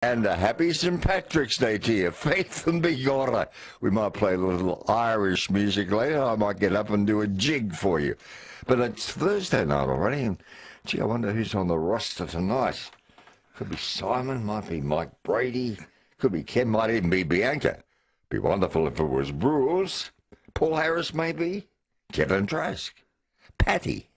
And a happy St. Patrick's Day to you. Faith and Bigorra. We might play a little Irish music later. I might get up and do a jig for you. But it's Thursday night already, and gee, I wonder who's on the roster tonight. Could be Simon, might be Mike Brady, could be Ken, might even be Bianca. Be wonderful if it was Bruce. Paul Harris, maybe. Kevin Trask. Patty.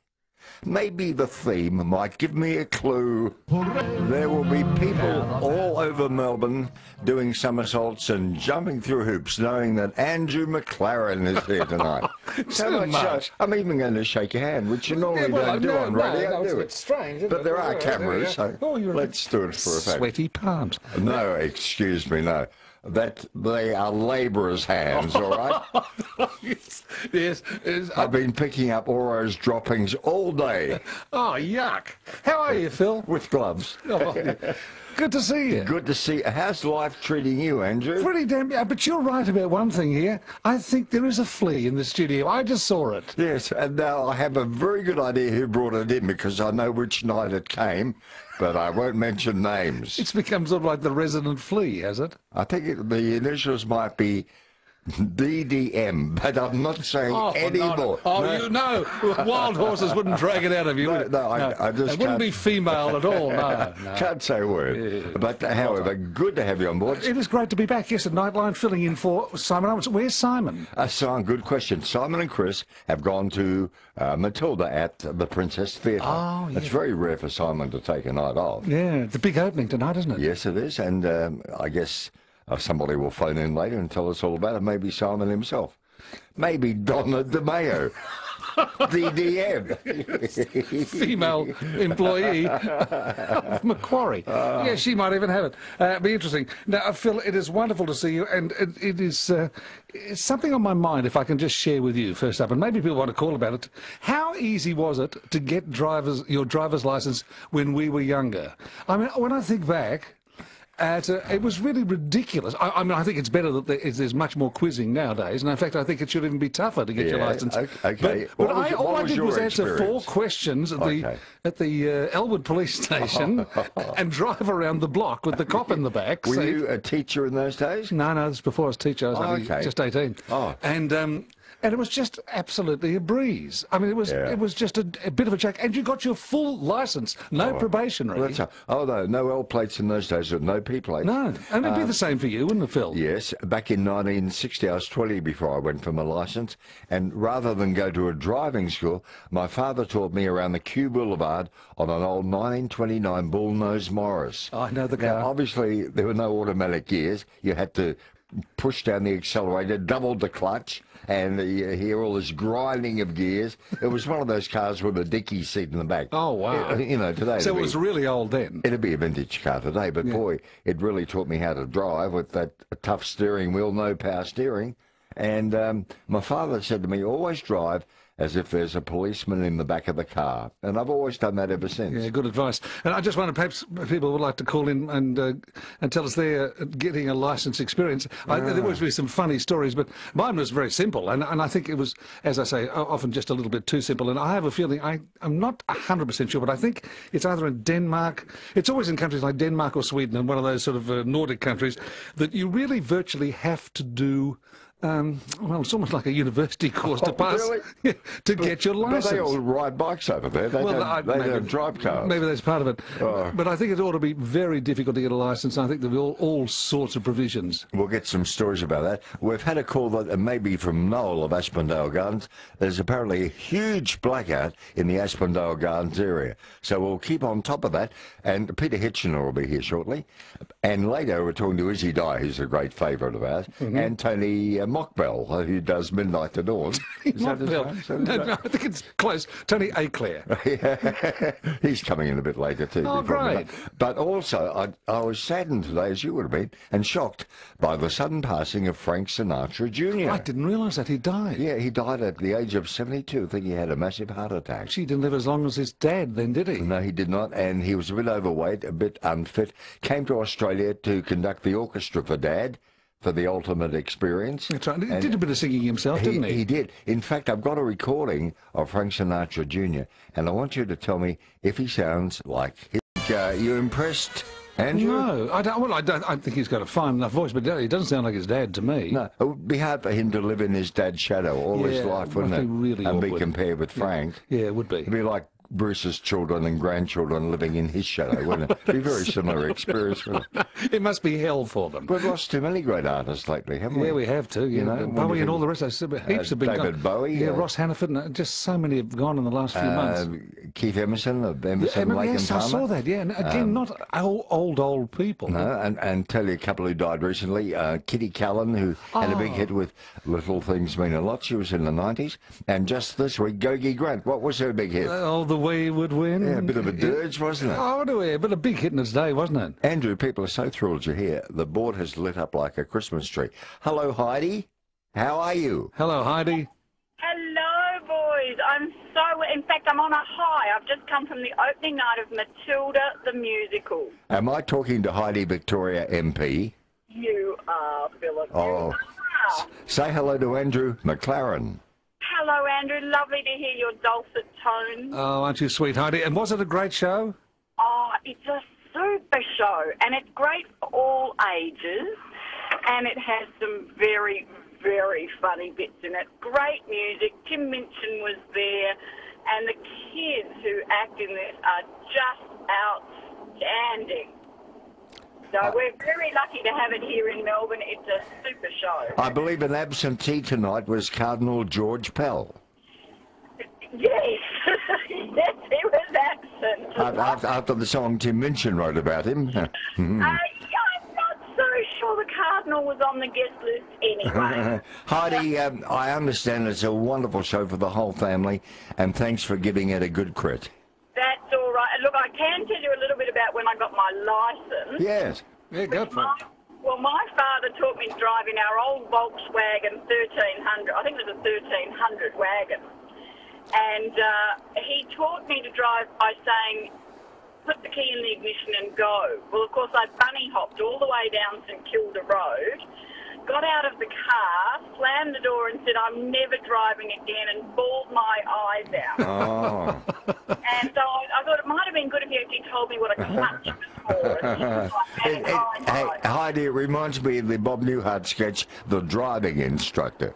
Maybe the theme might give me a clue. There will be people all over Melbourne doing somersaults and jumping through hoops, knowing that Andrew McLaren is here tonight. So much. I'm even going to shake your hand, which you normally don't do on radio, do it? It's strange, but there are cameras, so let's do it for a fact. Sweaty palms. No, excuse me, no. That they are labourers' hands, all right? yes. I've been picking up Oro's droppings all day. Oh, yuck. How are you, Phil? With gloves. Oh, good to see you. Good to see you. How's life treating you, Andrew? Pretty damn... But you're right about one thing here. I think there is a flea in the studio. I just saw it. Yes, and now I have a very good idea who brought it in because I know which night it came, but I won't mention names. It's become sort of like the resident flea, has it? I think the initials might be DDM, but I'm not saying anymore. Oh, no. You know, wild horses wouldn't drag it out of you. No, I just it wouldn't be female at all. No. Can't say a word. Yeah. But however, good to have you on board. It is great to be back. Yes, at Nightline, filling in for Simon Owens. Where's Simon? Simon, good question. Simon and Chris have gone to Matilda at the Princess Theatre. Oh, yeah. It's very rare for Simon to take a night off. Yeah, the big opening tonight, isn't it? Yes, it is. And I guess somebody will phone in later and tell us all about it. Maybe Simon himself. Maybe Donna Demaio. DDM. Female employee of Macquarie. Yeah, she might even have it. Be interesting. Now, Phil, it is wonderful to see you, and it is it's something on my mind, if I can just share with you first up, and maybe people want to call about it. How easy was it to get your driver's license when we were younger? I mean, when I think back, it was really ridiculous. I mean, I think it's better that there's much more quizzing nowadays, and in fact, I think it should even be tougher to get your licence. Okay. But all I did was answer 4 questions at the Elwood police station and drive around the block with the cop in the back. Were you a teacher in those days? No, this was before I was a teacher. I was only just 18. Oh. And it was just absolutely a breeze. I mean, it was just a bit of a joke. And you got your full licence, no probation, really. No L plates in those days, no P plates. No, and it'd be the same for you, wouldn't it, Phil? Yes. Back in 1960, I was 20 before I went for my licence. And rather than go to a driving school, my father taught me around the Kew Boulevard on an old 1929 Bullnose Morris. I know the car. Now, obviously, there were no automatic gears. You had to push down the accelerator, doubled the clutch, and you hear all this grinding of gears. It was one of those cars with a dicky seat in the back. Oh, wow. You know, today... So it was really old then? It'd be a vintage car today, but boy, it really taught me how to drive with that tough steering wheel, no power steering. And my father said to me, always drive as if there's a policeman in the back of the car. And I've always done that ever since. Yeah, good advice. And I just wonder, perhaps people would like to call in and tell us they're getting a licence experience. There always be some funny stories, but mine was very simple. And I think it was, as I say, often just a little bit too simple. And I have a feeling, I'm not 100% sure, but I think it's either in Denmark, it's always in countries like Denmark or Sweden and one of those sort of Nordic countries, that you really virtually have to do well, it's almost like a university course to pass to get your licence. But they all ride bikes over there. They don't drive cars. Maybe that's part of it. But I think it ought to be very difficult to get a licence. I think there are all sorts of provisions. We'll get some stories about that. We've had a call that maybe from Noel of Aspendale Gardens. There's apparently a huge blackout in the Aspendale Gardens area. So we'll keep on top of that. And Peter Hitchener will be here shortly. And later we're talking to Izzy, who's a great favourite of ours, and Tony Moclair, who does Midnight to Dawn. Moclair. No, I think it's close. Tony Eclair. He's coming in a bit later too. Oh, great. But also, I was saddened today, as you would have been, and shocked by the sudden passing of Frank Sinatra Jr. I didn't realise that he died. Yeah, he died at the age of 72. I think he had a massive heart attack. He didn't live as long as his dad then, did he? No, he did not, and he was a bit overweight, a bit unfit. Came to Australia to conduct the orchestra for Dad, for the ultimate experience. That's right. He did a bit of singing himself, didn't he? He did. In fact, I've got a recording of Frank Sinatra Jr., and I want you to tell me if he sounds like him. You impressed Andrew? No, I don't. Well, I think he's got a fine enough voice, but he doesn't sound like his dad to me. No, it would be hard for him to live in his dad's shadow all his life, wouldn't it? Really and awkward. be compared with Frank. Yeah, it would be. It'd be like Bruce's children and grandchildren living in his shadow, wouldn't it? It'd be a very similar experience, wouldn't it? It must be hell for them. We've lost too many great artists lately, haven't we? Yeah, we have too. You know, Bowie and all the rest. Heaps have been David gone. Bowie. Yeah, Ross Hannaford. And just so many have gone in the last few months. Keith Emerson of Emerson, Lake Yes, and I Palmer. saw that. Yeah, and again, not old people. No, and tell you a couple who died recently. Kitty Callan, who had a big hit with Little Things Mean a Lot. She was in the 90s. And just this week, Gogi Grant. What was her big hit? Oh, The Way Would Win. Yeah, a bit of a dirge, wasn't it? Oh, anyway, but a big hit in its day, wasn't it? Andrew, people are so thrilled you're here. The board has lit up like a Christmas tree. Hello, Heidi. How are you? Hello, Heidi. Hello, boys. In fact, I'm on a high. I've just come from the opening night of Matilda the Musical. Am I talking to Heidi Victoria MP? You are, Philip. Oh. You are. Say hello to Andrew McLaren. Hello, Andrew. Lovely to hear your dulcet tones. Oh, aren't you sweet, Heidi? And was it a great show? Oh, it's a super show, and it's great for all ages, and it has some very, very funny bits in it. Great music. Tim Minchin was there, and the kids who act in this are just outstanding. So we're very lucky to have it here in Melbourne. It's a super show. I believe an absentee tonight was Cardinal George Pell. Yes. Yes, he was absent. After the song Tim Minchin wrote about him. I'm not so sure the Cardinal was on the guest list anyway. Heidi, I understand it's a wonderful show for the whole family, and thanks for giving it a good crit. That's all right. And look, I can tell you a little bit about when I got my licence. Yes. Yeah, go for it. Well, my father taught me to drive in our old Volkswagen 1300. I think it was a 1300 wagon. And he taught me to drive by saying, put the key in the ignition and go. Well, of course, I bunny hopped all the way down St Kilda Road, got out of the car, slammed the door and said, I'm never driving again, and bawled my eyes out. Oh. And so I thought it might have been good if you actually told me what a clutch was for. Heidi, it reminds me of the Bob Newhart sketch, The Driving Instructor.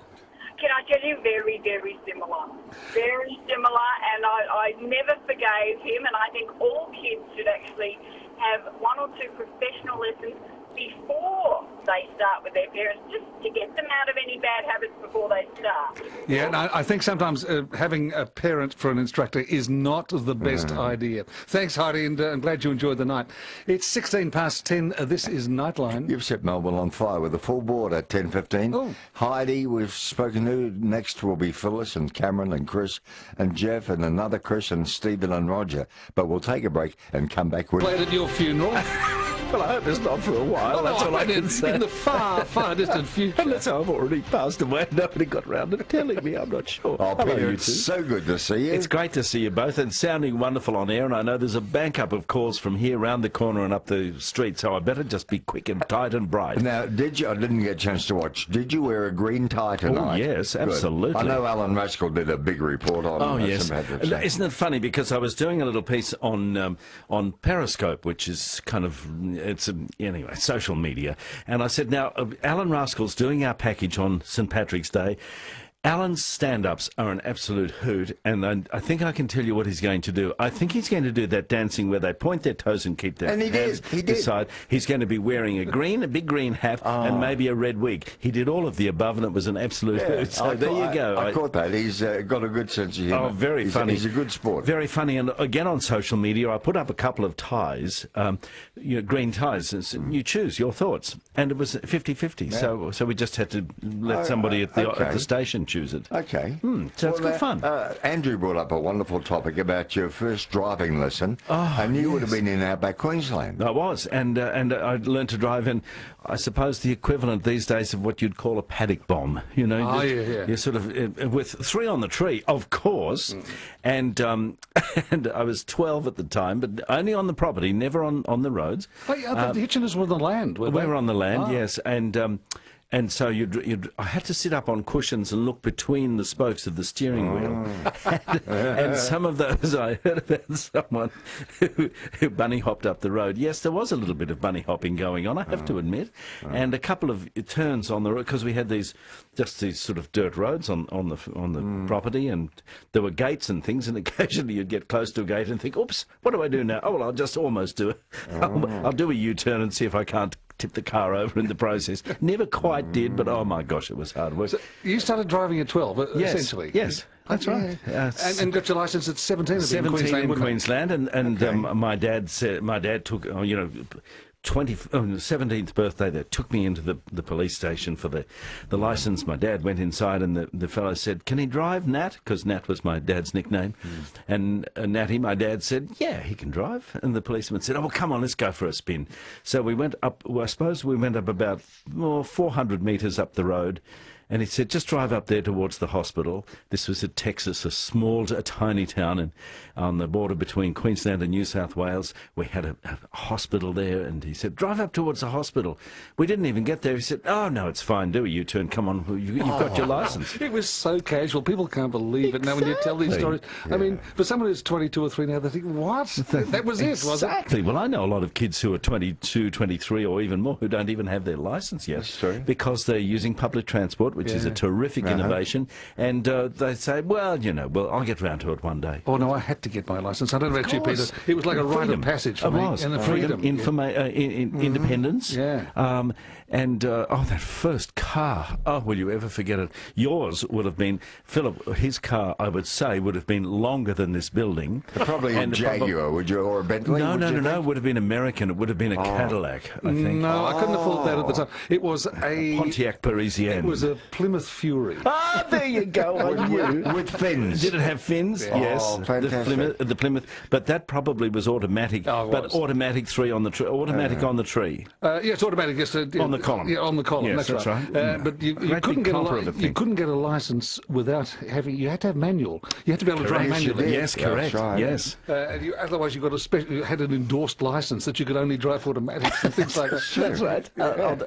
Can I tell you, very, very similar. Very similar, and I never forgave him, and I think all kids should actually have one or two professional lessons before they start with their parents, just to get them out of any bad habits before they start. Yeah, and I think sometimes having a parent for an instructor is not the best idea. Thanks, Heidi, and I'm glad you enjoyed the night. It's 16 past 10. This is Nightline. You've set Melbourne on fire with a full board at 10:15. Oh. Heidi, we've spoken to. Next will be Phyllis and Cameron and Chris and Jeff and another Chris and Stephen and Roger. But we'll take a break and come back with... Played at your funeral. Well, I hope it's not for a while. That's all I can say. In the far, far distant future. Unless I've already passed away. Nobody got round to telling me. I'm not sure. Oh, Hello, Peter, you it's two. so good to see you. It's great to see you both and sounding wonderful on air. And I know there's a bank up of calls from here round the corner and up the street, so I better just be quick and tight and bright. Now, did you? I didn't get a chance to watch. Did you wear a green tie tonight? Oh, yes, Good. absolutely. I know Alan Rascal did a big report on Oh, yes. St. Patrick's Day. Isn't it funny? Because I was doing a little piece on Periscope, which is kind of, anyway, social media. And I said, now, Alan Rascal's doing our package on St. Patrick's Day. Alan's stand-ups are an absolute hoot, and I think I can tell you what he's going to do. I think he's going to do that dancing where they point their toes and keep their hands he did. aside. He's going to be wearing a big green hat, and maybe a red wig. He did all of the above, and it was an absolute hoot. So there you go. I caught that. He's got a good sense of humour. Oh, very funny. He's a good sport. Very funny. And again, on social media, I put up a couple of ties, green ties. You choose your thoughts. And it was 50-50. Yeah. So we just had to let somebody at the station choose it. Okay. So it's good fun. Andrew brought up a wonderful topic about your first driving lesson, and you would have been in outback Queensland. I was, and I learned to drive in, I suppose, the equivalent these days of what you'd call a paddock bomb. You know, you're sort of with 3 on the tree, of course, and I was 12 at the time, but only on the property, never on the roads. Oh, yeah, the Hitcheners were on the land. We were on the land, yes, and And so I had to sit up on cushions and look between the spokes of the steering wheel. And some of those, I heard about someone who bunny hopped up the road. Yes, there was a little bit of bunny hopping going on, I have to admit. And a couple of turns on the road, because we had these sort of dirt roads on the property, and there were gates and things, and occasionally you'd get close to a gate and think, oops, what do I do now? Oh, well, I'll just almost do it. I'll do a U-turn and see if I can't tip the car over in the process. Never quite did, but oh my gosh, it was hard work. So you started driving at 12, essentially? Yes, that's right. And got your licence at 17? 17 in Queensland, and my dad took, 17th birthday, they took me into the police station for the licence. My dad went inside, and the fellow said, "Can he drive, Nat?" Because Nat was my dad's nickname. And Natty, my dad, said, "Yeah, he can drive." And the policeman said, "Oh, well, come on, let's go for a spin." So we went up, I suppose we went up about 400 metres up the road. And he said, "Just drive up there towards the hospital." This was at Texas, a tiny town on the border between Queensland and New South Wales. We had a hospital there, and he said, "Drive up towards the hospital." We didn't even get there. He said, "Oh, no, it's fine. Do a U-turn. Come on, you've got your licence." It was so casual. People can't believe it now when you tell these stories. Yeah. I mean, for someone who's 22 or 3 now, they think, what? That was it, was it? Exactly. Well, I know a lot of kids who are 22, 23 or even more who don't even have their licence yet. That's true. Because they're using public transport, which is a terrific innovation, and they say, well, I'll get round to it one day. Oh, no, I had to get my licence. I don't know about you, Peter. It was like a rite of passage for me. And the freedom. Independence. Yeah. That first car, will you ever forget it? Yours would have been, Philip, his car, I would say, would have been longer than this building. Probably a Jaguar, would you, or a Bentley? No, it would have been American. It would have been a Cadillac, I think. No, I couldn't afford that at the time. It was a Pontiac Parisienne. It was a Plymouth Fury. Ah, there you go. With fins. Did it have fins? Yeah. Yes. Oh, fantastic. The Plymouth, but that probably was automatic. But automatic on the tree. Automatic on the tree. Yes, automatic. Yes, on the column. Yeah, on the column. Yes, that's right. But you couldn't get a license without having. You had to have manual. You had to be able to drive manually. Yes, correct. Right. Yes. Otherwise, you had an endorsed license that you could only drive automatics and things like that. That's right.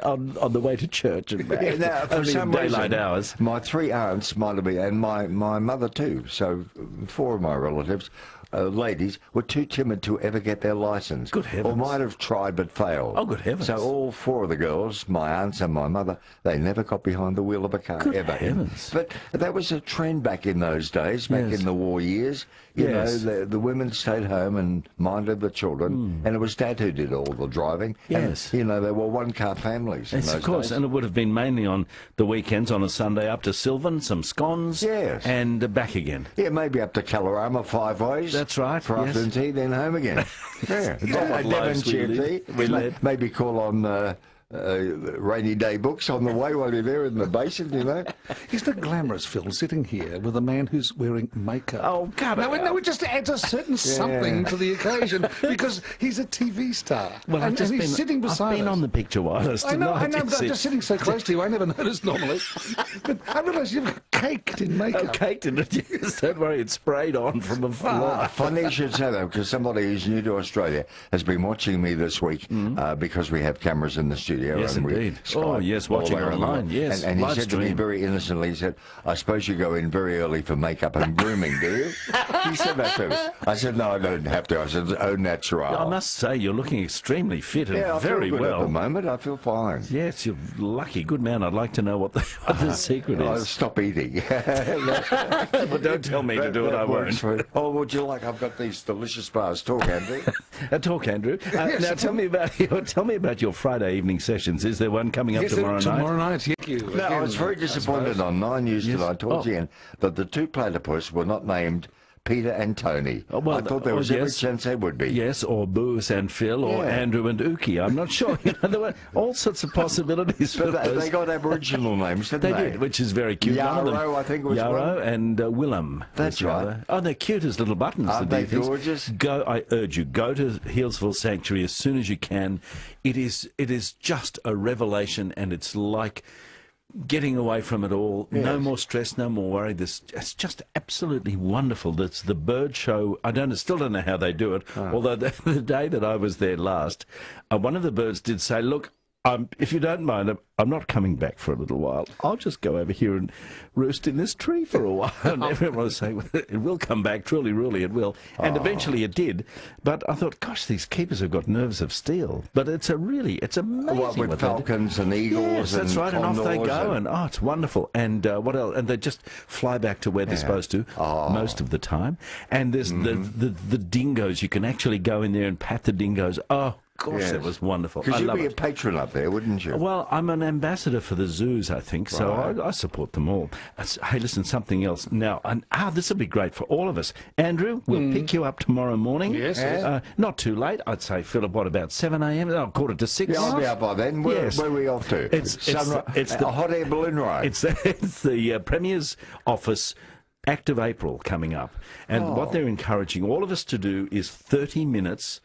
On the way to church and back. Now, for some daylight reason, hours. My 3 aunts might have been, and my mother too. So 4 of my relatives, ladies, were too timid to ever get their licence. Good heavens. Or might have tried but failed. Oh, good heavens. So all 4 of the girls, my aunts and my mother, they never got behind the wheel of a car Good ever. Heavens. But that was a trend back in those days, back in the war years. You know, the women stayed home and minded the children, and it was Dad who did all the driving. Yes. And, they were one-car families in those of course, days. and it would have been mainly on the weekends, on a Sunday up to Sylvan, some scones, and back again. Yeah, maybe up to Kalorama 5 ways. That's right. For afternoon tea, then home again. Yeah. Devonshire tea. Maybe call on rainy day books on the way while you're there in the basin, Isn't it glamorous, Phil, sitting here with a man who's wearing makeup? Oh, God. No, it just adds a certain something to the occasion because he's a TV star. Well, and he's sitting beside us. I've been on the picture wireless tonight. I know, but I'm just sitting so close to you, I never noticed normally. But I realise you've caked in makeup. Oh, caked in it, yes. Don't worry, it's sprayed on from afar. Well, funny you should say that, because somebody who's new to Australia has been watching me this week because we have cameras in the studio. Yes, indeed. Oh, yes, watching online, yes. And he said to me very innocently, he said, "I suppose you go in very early for makeup and grooming, do you?" He said that to me. I said, "No, I don't have to." I said, "It's au natural." I must say, you're looking extremely fit and I very feel good well. at the moment. I feel fine. Yes, you're lucky. Good man. I'd like to know what the secret is. Stop eating. But don't tell me to do it, I won't. Oh, would you like? I've got these delicious bars. Talk, Andrew. Talk, Andrew. Now, tell me about your Friday evening sessions. Is there one coming up tomorrow night? Tomorrow night, thank you. No, I was very disappointed on 9 News tonight towards the end that the 2 platypus were not named Peter and Tony. I thought there was every chance they would be. Yes, or Boos and Phil, or Andrew and Uki. I'm not sure. There were all sorts of possibilities. But they got Aboriginal names, didn't they? They did, which is very cute. Yarrow, I think it was Yarrow and Willem. That's right. Oh, they're cute as little buttons. Aren't they gorgeous? I urge you, go to Healesville Sanctuary as soon as you can. It is just a revelation, and it's like getting away from it all. Yes. No more stress, no more worry. It's just absolutely wonderful. That's the bird show. Still don't know how they do it. Although the day that I was there last, one of the birds did say, "Look, if you don't mind, I'm not coming back for a little while. I'll just go over here and roost in this tree for a while. And everyone was saying, it will come back, truly, really, it will. And eventually it did. But I thought, gosh, these keepers have got nerves of steel. But it's amazing. What, with falcons and eagles yes, that's and right, and off they go. and And it's wonderful. And what else? And they just fly back to where they're supposed to most of the time. And there's the dingoes. You can actually go in there and pat the dingoes. Oh, gosh, Yes. that was wonderful. Because I you'd love be a it. patron up there, wouldn't you? Well, I'm an ambassador for the zoos, I think, so Right. I support them all. Hey, listen, something else. Now, this will be great for all of us. Andrew, we'll pick you up tomorrow morning. Yes, not too late. I'd say, Philip, what, about 7 a.m.? Oh, 5:45. Yeah, I'll be out by then. Where are we off to? It's a hot air balloon ride. It's the Premier's office. Act of April coming up. And what they're encouraging all of us to do is 30 minutes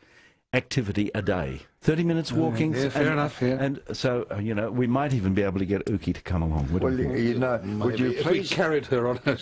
activity a day. 30 minutes walking. yeah, fair enough, yeah. And so, we might even be able to get Uki to come along. Well, would you If we please... carried her on our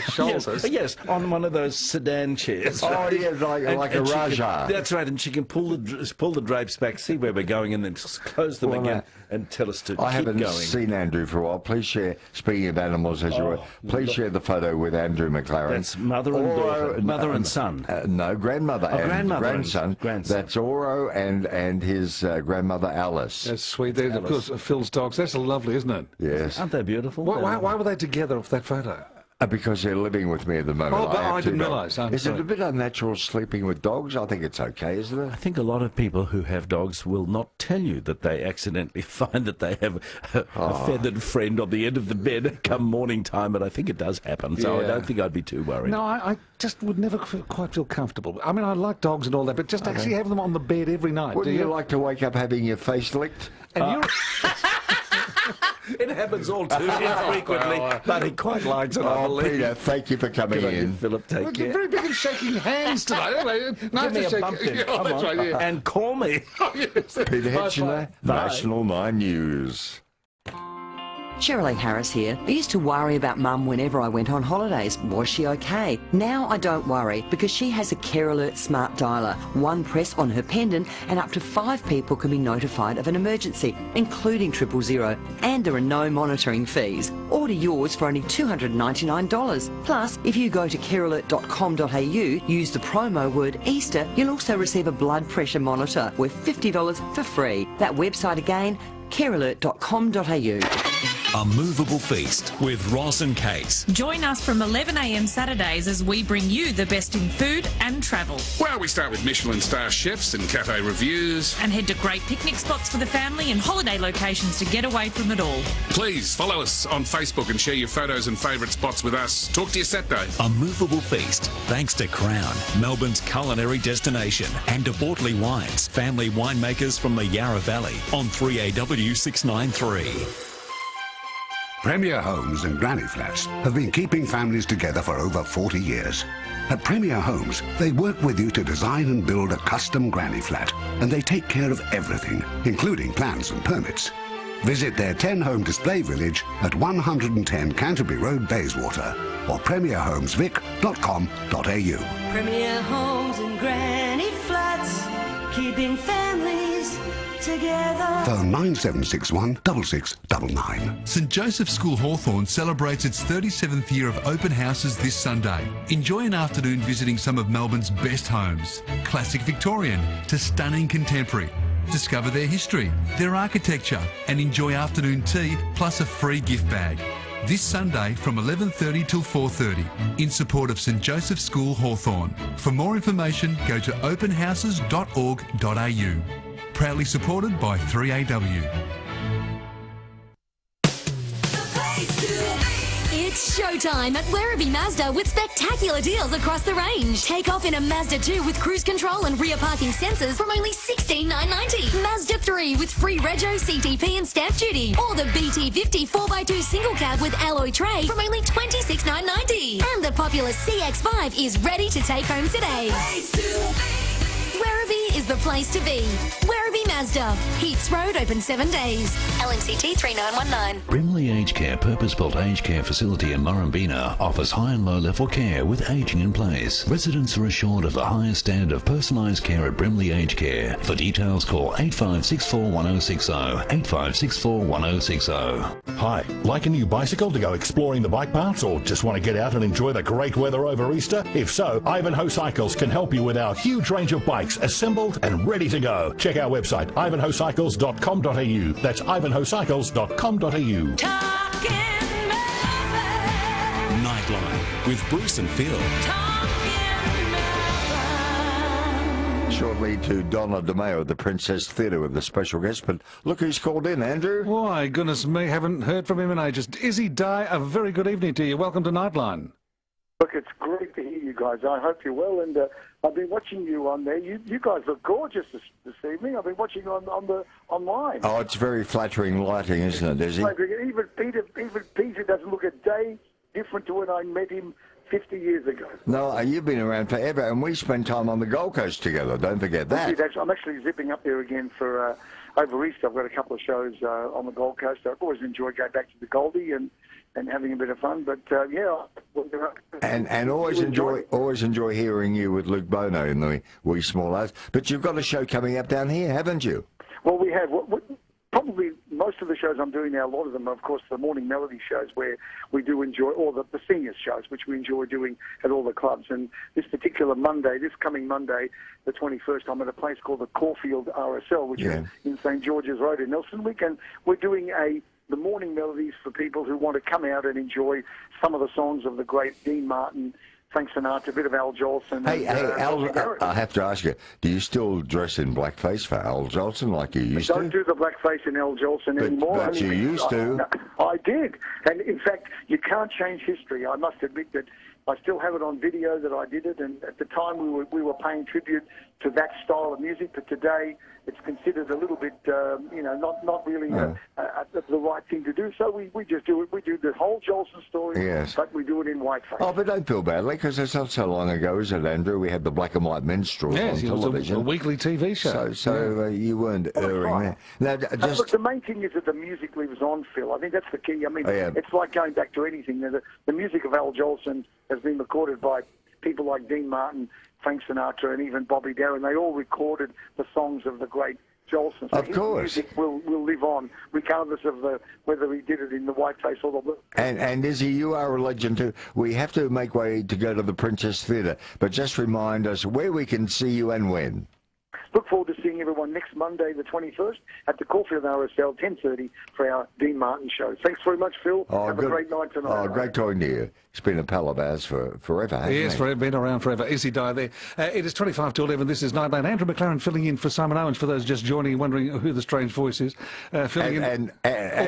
shoulders. Yes, on one of those sedan chairs. Oh, yeah, like a and she Raja. that's right, and she can pull the drapes back, see where we're going, and then just close them again and tell us to I keep haven't going. seen Andrew for a while. Please share, speaking of animals as you were, please share the photo with Andrew McLaren. That's mother and daughter, mother and son. No, grandmother and grandmother and grandson. grandson. That's Oro and his grandmother Alice. That's sweet. They're, of course, Phil's dogs. That's lovely, isn't it? Yes. Aren't they beautiful? Why were they together for that photo? Because they're living with me at the moment. Oh, but have I two didn't dogs. realise. Is it a bit unnatural sleeping with dogs? I think it's okay, isn't I it? think a lot of people who have dogs will not tell you that they accidentally find that they have a feathered friend on the end of the bed come morning time, but I think it does happen, so I Yeah. don't think I'd be too worried. No, I just would never quite feel comfortable. I mean, I like dogs and all that, but just actually having them on the bed every night. Wouldn't do you like to wake up having your face licked? And you're... It happens all too infrequently, but he quite likes it, I believe. Peter, thank you for coming Good on you, in. Philip, take You're care. very big and shaking hands tonight. Give Nice me to a shake. bump then. Yeah, Come that's on. right, yeah. And call me. Peter Hitchener, Bye. National 9 News. Shirley Harris here. I used to worry about Mum whenever I went on holidays. Was she okay? Now I don't worry because she has a Care Alert smart dialer. One press on her pendant and up to 5 people can be notified of an emergency, including 000, and there are no monitoring fees. Order yours for only $299. Plus, if you go to carealert.com.au, use the promo word Easter, you'll also receive a blood pressure monitor worth $50 for free. That website again, carealert.com.au. A movable feast with Ross and Kate. Join us from 11 a.m. Saturdays as we bring you the best in food and travel. Well, we start with Michelin star chefs and cafe reviews. And head to great picnic spots for the family and holiday locations to get away from it all. Please follow us on Facebook and share your photos and favourite spots with us. Talk to you Saturday. A movable feast thanks to Crown, Melbourne's culinary destination, and to Bortley Wines, family winemakers from the Yarra Valley on 3AW 693. Premier Homes and Granny Flats have been keeping families together for over 40 years. At Premier Homes, they work with you to design and build a custom granny flat, and they take care of everything, including plans and permits. Visit their 10-home display village at 110 Canterbury Road, Bayswater, or premierhomesvic.com.au. Premier Homes and Granny Flats, keeping families together. Phone 9761 6699. St Joseph's School Hawthorn celebrates its 37th year of open houses this Sunday. Enjoy an afternoon visiting some of Melbourne's best homes, classic Victorian to stunning contemporary. Discover their history, their architecture, and enjoy afternoon tea plus a free gift bag. This Sunday from 11:30 till 4:30 in support of St Joseph's School Hawthorn. For more information, go to openhouses.org.au. Proudly supported by 3AW. It's showtime at Werribee Mazda with spectacular deals across the range. Take off in a Mazda 2 with cruise control and rear parking sensors from only $16,990. Mazda 3 with free rego, CTP and stamp duty. Or the BT50 4x2 single cab with alloy tray from only $26,990. And the popular CX-5 is ready to take home today. Werribee is the place to be. Werribee Mazda. Heaths Road, open 7 days. LMCT 3919. Brimley Aged Care purpose-built aged care facility in Murrumbeena offers high and low-level care with ageing in place. Residents are assured of the highest standard of personalised care at Brimley Aged Care. For details, call 85641060, 85641060. Hi, like a new bicycle to go exploring the bike paths, or just want to get out and enjoy the great weather over Easter? If so, Ivanhoe Cycles can help you with our huge range of bikes assembled and ready to go. Check our website, ivanhoecycles.com.au. That's ivanhoecycles.com.au. Nightline with Bruce and Phil. Shortly to Donna Demaio at the Princess Theatre with a special guest. But look who's called in, Andrew. Why, goodness me, haven't heard from him in ages. Izzy Dye, a very good evening to you. Welcome to Nightline. Look, it's great to hear you guys. I hope you're well, and I've been watching you on there. You guys look gorgeous this evening. I've been watching you online. Oh, it's very flattering lighting, isn't it, Izzy? Even Peter doesn't look a day different to when I met him 50 years ago. No, you've been around forever, and we spent time on the Gold Coast together. Don't forget that. I'm actually zipping up there again for over Easter. I've got a couple of shows on the Gold Coast. I've always enjoyed going back to the Goldie and having a bit of fun. But yeah, and always enjoy hearing you with Luke Bono in the Wee Small Hours. But you've got a show coming up down here, haven't you? Well, we have. Probably most of the shows I'm doing now, a lot of them are, of course, the morning melody shows where we do enjoy, or the seniors shows, which we enjoy doing at all the clubs. And this particular Monday, this coming Monday, the 21st, I'm at a place called the Caulfield RSL, which is in St. George's Road in Nelsonwick, and we're doing the morning melodies for people who want to come out and enjoy some of the songs of the great Dean Martin, Frank Sinatra, a bit of Al Jolson. Hey, Al, I have to ask you, do you still dress in blackface for Al Jolson like you used to? I don't do the blackface in Al Jolson anymore. But you used to. I did. And in fact, you can't change history. I must admit that I still have it on video that I did it, and at the time we were paying tribute to that style of music, but today it's considered a little bit, not really the right thing to do. So we just do it. We do the whole Jolson story, but we do it in whiteface. Oh, but don't feel badly, because it's not so long ago, is it, Andrew? We had the black and white minstrels on television. A weekly TV show. So you weren't erring there. Now, look, the main thing is that the music lives on, Phil. I think that's the key. I mean, it's like going back to anything. The music of Al Jolson has been recorded by people like Dean Martin, Frank Sinatra, and even Bobby Darin. They all recorded the songs of the great Jolson. So of course. His music will live on, regardless of whether he did it in the whiteface or the blue. And Izzy, you are a legend too. We have to make way to go to the Princess Theatre, but just remind us where we can see you and when. Look forward to seeing everyone next Monday, the 21st, at the Caulfield RSL, 10:30, for our Dean Martin show. Thanks very much, Phil. Have a great night tonight. Oh, great talking to you. It's been a pal of ours for forever, hasn't it? Yes, been around forever. Izzy Dye there. It is 25 to 11. This is Nightline. Andrew McLaren filling in for Simon Owens, for those just joining and wondering who the strange voice is. Filling in.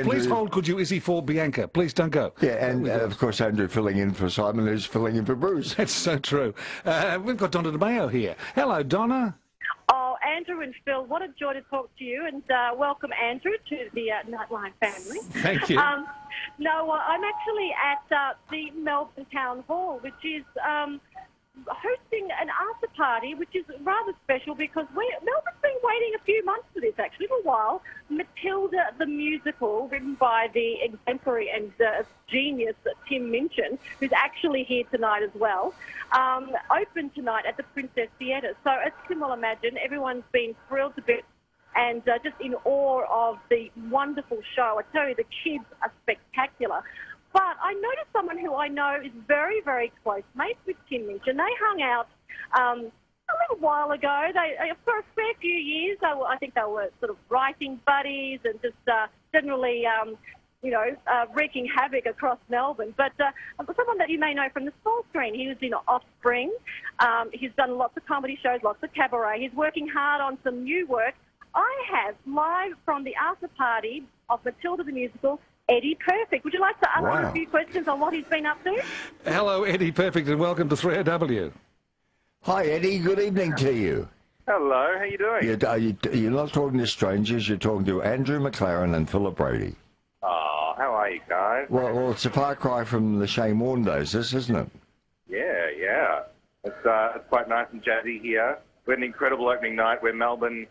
Please hold, could you, Izzy, for Bianca. Please don't go. Yeah, and of course, Andrew filling in for Simon, who's filling in for Bruce. That's so true. We've got Donna Demaio here. Hello, Donna. Oh, Andrew and Phil, what a joy to talk to you, and welcome, Andrew, to the Nightline family. Thank you. I'm actually at the Melbourne Town Hall, which is hosting an after party, which is rather special because Melbourne's been waiting a few months for this, actually, for a while. Matilda the musical, written by the exemplary and genius Tim Minchin, who's actually here tonight as well, open tonight at the Princess Theatre. So as you can well imagine, everyone's been thrilled to bits and just in awe of the wonderful show. I tell you, the kids are spectacular. But I noticed someone who I know is very, very close mates with Tim Minchin. They hung out a little while ago. For a fair few years, I think they were sort of writing buddies and just generally, wreaking havoc across Melbourne. But someone that you may know from the small screen, he was in Offspring. He's done lots of comedy shows, lots of cabaret. He's working hard on some new work. I have, live from the after party of Matilda the musical, Eddie Perfect. Would you like to ask him a few questions on what he's been up to? Hello, Eddie Perfect, and welcome to 3AW. Hi, Eddie. Good evening to you. Hello. How you doing? You're not talking to strangers. You're talking to Andrew McLaren and Philip Brady. Oh, how are you guys? Well, it's a far cry from the Shane Warne days, this, isn't it? Yeah. It's quite nice and jazzy here. we had an incredible opening night where Melbourne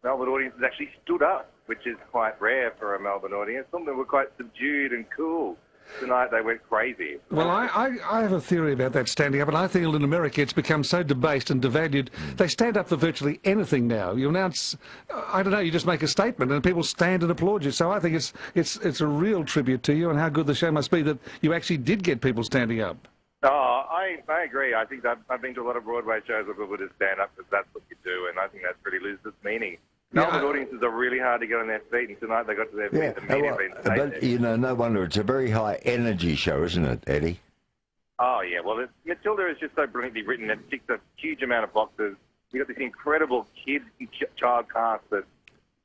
audiences actually stood up, which is quite rare for a Melbourne audience. Some of them were quite subdued and cool. Tonight they went crazy. Well, I have a theory about that standing up, and I feel in America it's become so debased and devalued. They stand up for virtually anything now. You announce, I don't know, you just make a statement and people stand and applaud you. So I think it's a real tribute to you and how good the show must be that you actually did get people standing up. Oh, I agree. I think that I've been to a lot of Broadway shows where people just stand up because that's what you do, and I think that's really loses its meaning. Melbourne audiences are really hard to get on their feet, and tonight they got to their feet immediately. But, you know, no wonder. It's a very high-energy show, isn't it, Eddie? Oh, yeah. Well, Matilda is just so brilliantly written. It ticks a huge amount of boxes. You've got this incredible kid and child cast that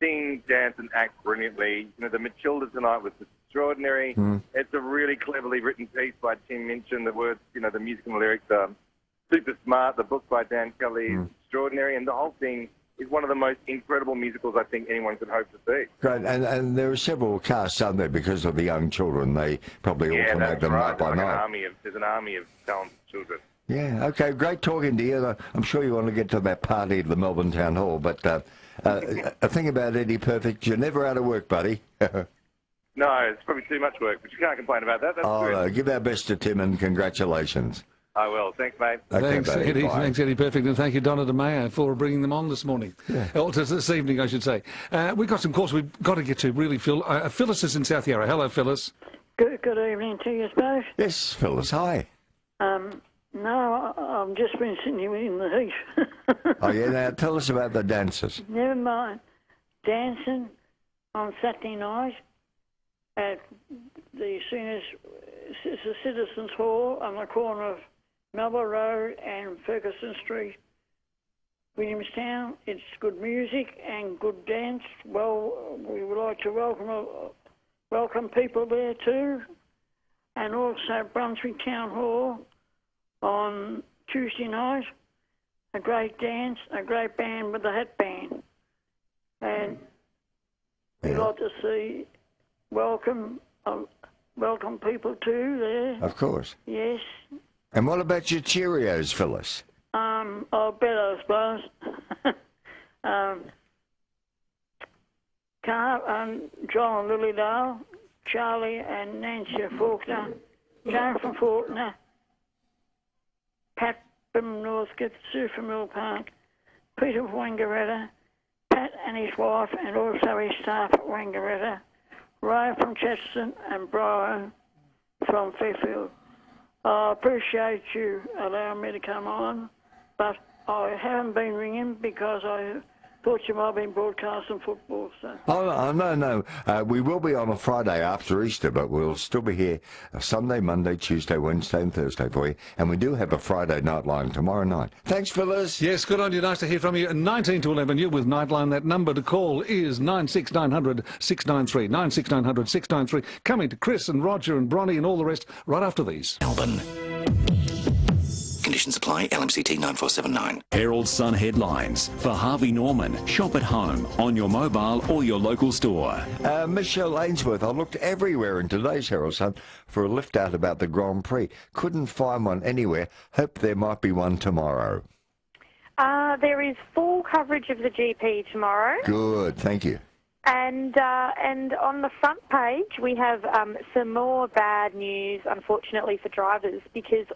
sing, dance, and act brilliantly. You know, the Matilda tonight was extraordinary. It's a really cleverly written piece by Tim Minchin. The words, you know, the music and the lyrics are super smart. The book by Dan Kelly is extraordinary, and the whole thing is one of the most incredible musicals I think anyone could hope to see. Great, and there are several casts, aren't there, because of the young children. They probably alternate them night by night. There's an army of talented children. Yeah, okay, great talking to you. I'm sure you want to get to that party at the Melbourne Town Hall, but a thing about Eddie Perfect, you're never out of work, buddy. No, it's probably too much work, but you can't complain about that. That's good. Give our best to Tim and congratulations. I will. Thanks, mate. Okay, thanks, buddy. Eddie. Bye. Thanks, Eddie Perfect, and thank you, Donna Demaio, for bringing them on this morning. Yeah. Or this evening, I should say. We've got some calls we've got to get to, really, Phil. Phyllis is in South Yarra. Hello, Phyllis. Good evening to you both. Yes, Phyllis, hi. No, I've just been sitting here in the heat. Oh, yeah, now tell us about the dancers. Never mind. Dancing on Saturday night at the Citizens Hall on the corner of Melbourne Road and Ferguson Street, Williamstown. It's good music and good dance. Well, we would like to welcome people there too. And also Brunswick Town Hall on Tuesday night. A great dance, a great band with the Hat Band. And we'd like to welcome people too there. Of course. Yes. And what about your Cheerios, Phyllis? I suppose. John and Lilydale, Charlie and Nancy Faulkner, Joan from Faulkner, Pat from Northcote, Sue from Mill Park, Peter from Wangaratta, Pat and his wife and also his staff at Wangaratta, Ray from Chesterton and Brian from Fairfield. I appreciate you allowing me to come on, but I haven't been ringing because I thought you might have been broadcasting football. So. Oh, no. We will be on a Friday after Easter, but we'll still be here Sunday, Monday, Tuesday, Wednesday and Thursday for you. And we do have a Friday Nightline tomorrow night. Thanks, Phyllis. Yes, good on you. Nice to hear from you. 19 to 11, you with Nightline. That number to call is 96900 693. 96900 693. Coming to Chris and Roger and Bronnie and all the rest right after these. Melbourne. Conditions apply. LMCT 9479. Herald Sun headlines for Harvey Norman. Shop at home, on your mobile or your local store. Michelle Ainsworth, I looked everywhere in today's Herald Sun for a lift out about the Grand Prix. Couldn't find one anywhere. Hope there might be one tomorrow. There is full coverage of the GP tomorrow. Good, thank you. And on the front page, we have some more bad news, unfortunately, for drivers, because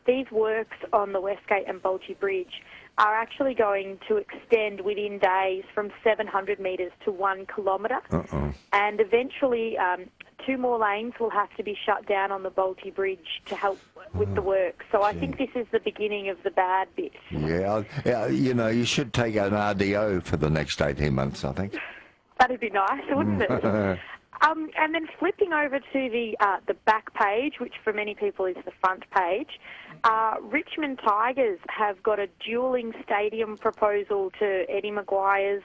these works on the Westgate and Bolgie Bridge are actually going to extend within days from 700 metres to 1 kilometre. And eventually 2 more lanes will have to be shut down on the Bolgie Bridge to help with the work. So I think this is the beginning of the bad bit. Yeah, you know, you should take an RDO for the next 18 months, I think. That'd be nice, wouldn't it? And then flipping over to the back page, which for many people is the front page, Richmond Tigers have got a duelling stadium proposal to Eddie Maguire's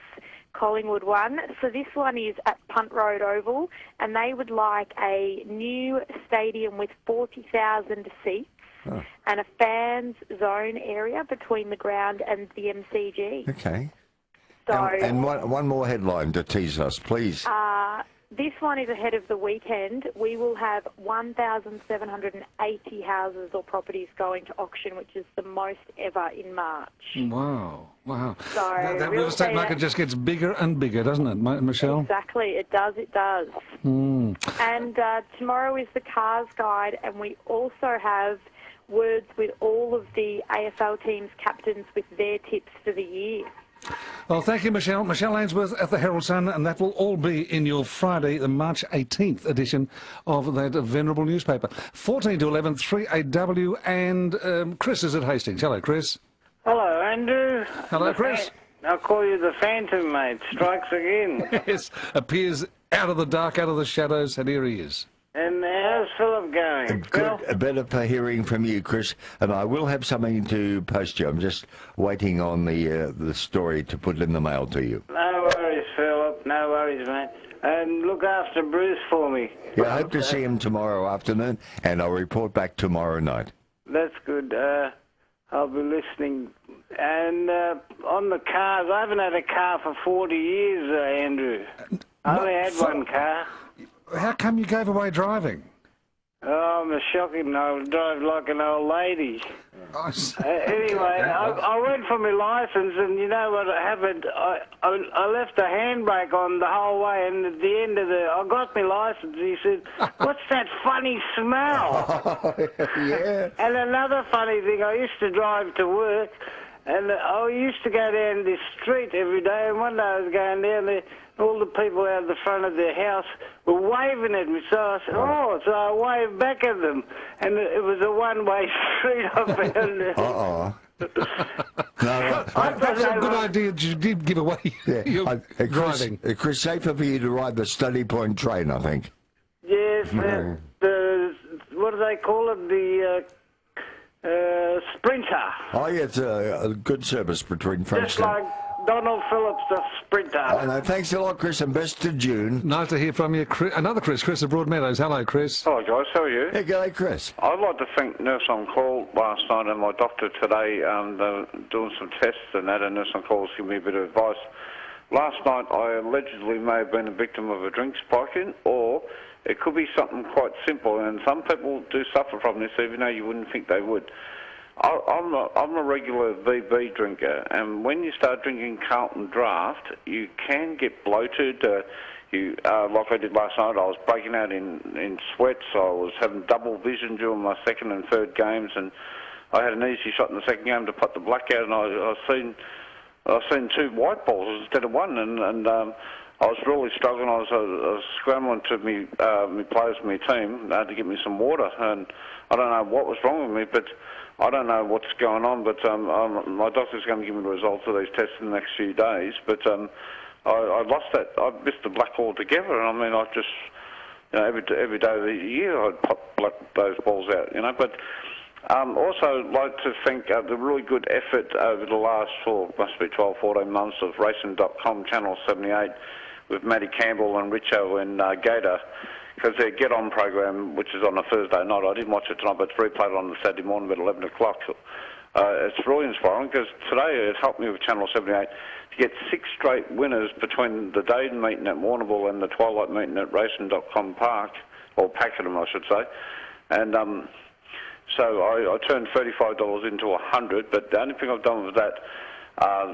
Collingwood one. So this one is at Punt Road Oval, and they would like a new stadium with 40,000 seats and a fans zone area between the ground and the MCG. Okay. So, and one more headline to tease us, please. this one is ahead of the weekend. We will have 1,780 houses or properties going to auction, which is the most ever in March. Wow, wow. So that real estate market just gets bigger and bigger, doesn't it, Michelle? Exactly, it does, it does. Mm. And tomorrow is the Cars Guide, and we also have words with all of the AFL teams' captains with their tips for the year. Well, thank you, Michelle. Michelle Ainsworth at the Herald Sun, and that will all be in your Friday, the March 18th edition of that venerable newspaper. 14 to 11, 3AW, and Chris is at Hastings. Hello, Chris. Hello, Andrew. Hello, Chris. I'll call you the Phantom, mate. Strikes again. Yes, appears out of the dark, out of the shadows, and here he is. And how's Philip going? Good. A better for hearing from you, Chris. And I will have something to post you. I'm just waiting on the story to put in the mail to you. No worries, Philip. No worries, mate. And look after Bruce for me. Yeah, I hope to see him tomorrow afternoon, and I'll report back tomorrow night. That's good. I'll be listening. And on the cars, I haven't had a car for 40 years, Andrew. I only had one car. How come you gave away driving? Oh, I'm a shocking. I drive like an old lady. Anyway, I went for my licence, and you know what happened? I left the handbrake on the whole way, and at the end of I got my licence. He said, "What's that funny smell?" Yeah. And another funny thing, I used to drive to work, and I used to go down this street every day, and one day I was going down there, all the people out the front of their house were waving at me, so I said, so I waved back at them, and it was a one-way street I found. That's a good idea. You did give away your driving. Chris, safer for you to ride the Study Point train, I think. Yes, what do they call it? The Sprinter. Oh, yeah, it's a good service between Frankston. Just like Donald Phillips, the Sprinter. Oh, no, thanks a lot, Chris, and best to June. Nice to hear from you. Another Chris of Broadmeadows. Hello, Chris. Hello, guys. How are you? Hey, g'day, Chris. I'd like to thank Nurse on Call last night and my doctor today. They're doing some tests and that, and Nurse on Call has given me a bit of advice. Last night, I allegedly may have been a victim of a drink spiking, or it could be something quite simple, and some people do suffer from this, even though you wouldn't think they would. I'm a regular VB drinker, and when you start drinking Carlton Draft, you can get bloated. Like I did last night, I was breaking out in sweats. I was having double vision during my second and third games, and I had an easy shot in the second game to put the black out, and I seen two white balls instead of one, and I was really struggling. I was scrambling to me players, my team, to get me some water, and I don't know what was wrong with me, but I don't know what's going on. But my doctor's going to give me the results of these tests in the next few days. But I lost that. I missed the black altogether, and I mean, I just, every day of the year I'd pop those balls out, But also like to thank the really good effort over the last, must be 12, 14 months of Racing.com, Channel 78, with Matty Campbell and Richo and Gator, because their Get On program, which is on a Thursday night, I didn't watch it tonight, but it's replayed on the Saturday morning at 11 o'clock. It's really inspiring, because today it helped me with Channel 78 to get 6 straight winners between the day meeting at Warrnambool and the twilight meeting at Racing.com Park, or Pakenham, I should say. And so I turned $35 into 100, but the only thing I've done with that,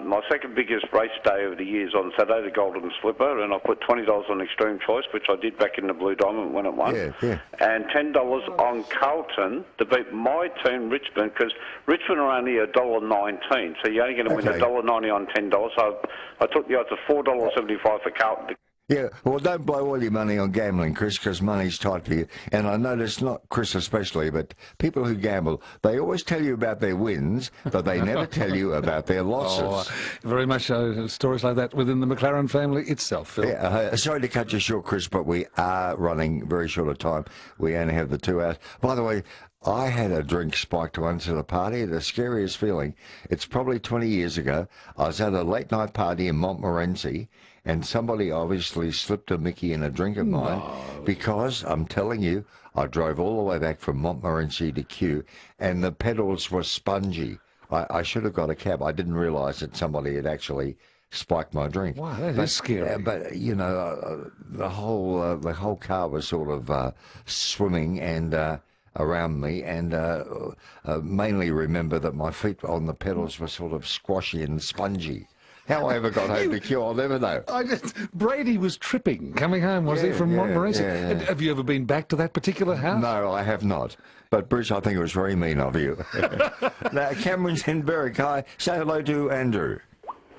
my second biggest race day of the year is on Saturday, the Golden Slipper, and I put $20 on Extreme Choice, which I did back in the Blue Diamond when it won, and $10 on Carlton to beat my team, Richmond, because Richmond are only $1.19, so you're only going to win $1.90 on $10. So I took the odds of $4.75 for Carlton. Yeah, well, don't blow all your money on gambling, Chris, because money's tight for you. And I notice, not Chris especially, but people who gamble, they always tell you about their wins, but they never tell you about their losses. Very much so. Stories like that within the McLaren family itself, Phil. Yeah, sorry to cut you short, Chris, but we are running very short of time. We only have the 2 hours. By the way, I had a drink spiked once at a party. The scariest feeling, it's probably 20 years ago. I was at a late-night party in Montmorency, and somebody obviously slipped a Mickey in a drink of mine, because, I'm telling you, I drove all the way back from Montmorency to Kew, and the pedals were spongy. I should have got a cab. I didn't realise that somebody had actually spike my drink. Wow, that is scary. But you know, the whole car was sort of swimming and around me, and mainly remember that my feet on the pedals were sort of squashy and spongy. How I ever got home to Kew, I'll never know. Brady was tripping coming home, was he, from Montmorency? Yeah. Have you ever been back to that particular house? No, I have not. But Bruce, I think it was very mean of you. Now, Cameron's in Berwick. Hi, say hello to Andrew.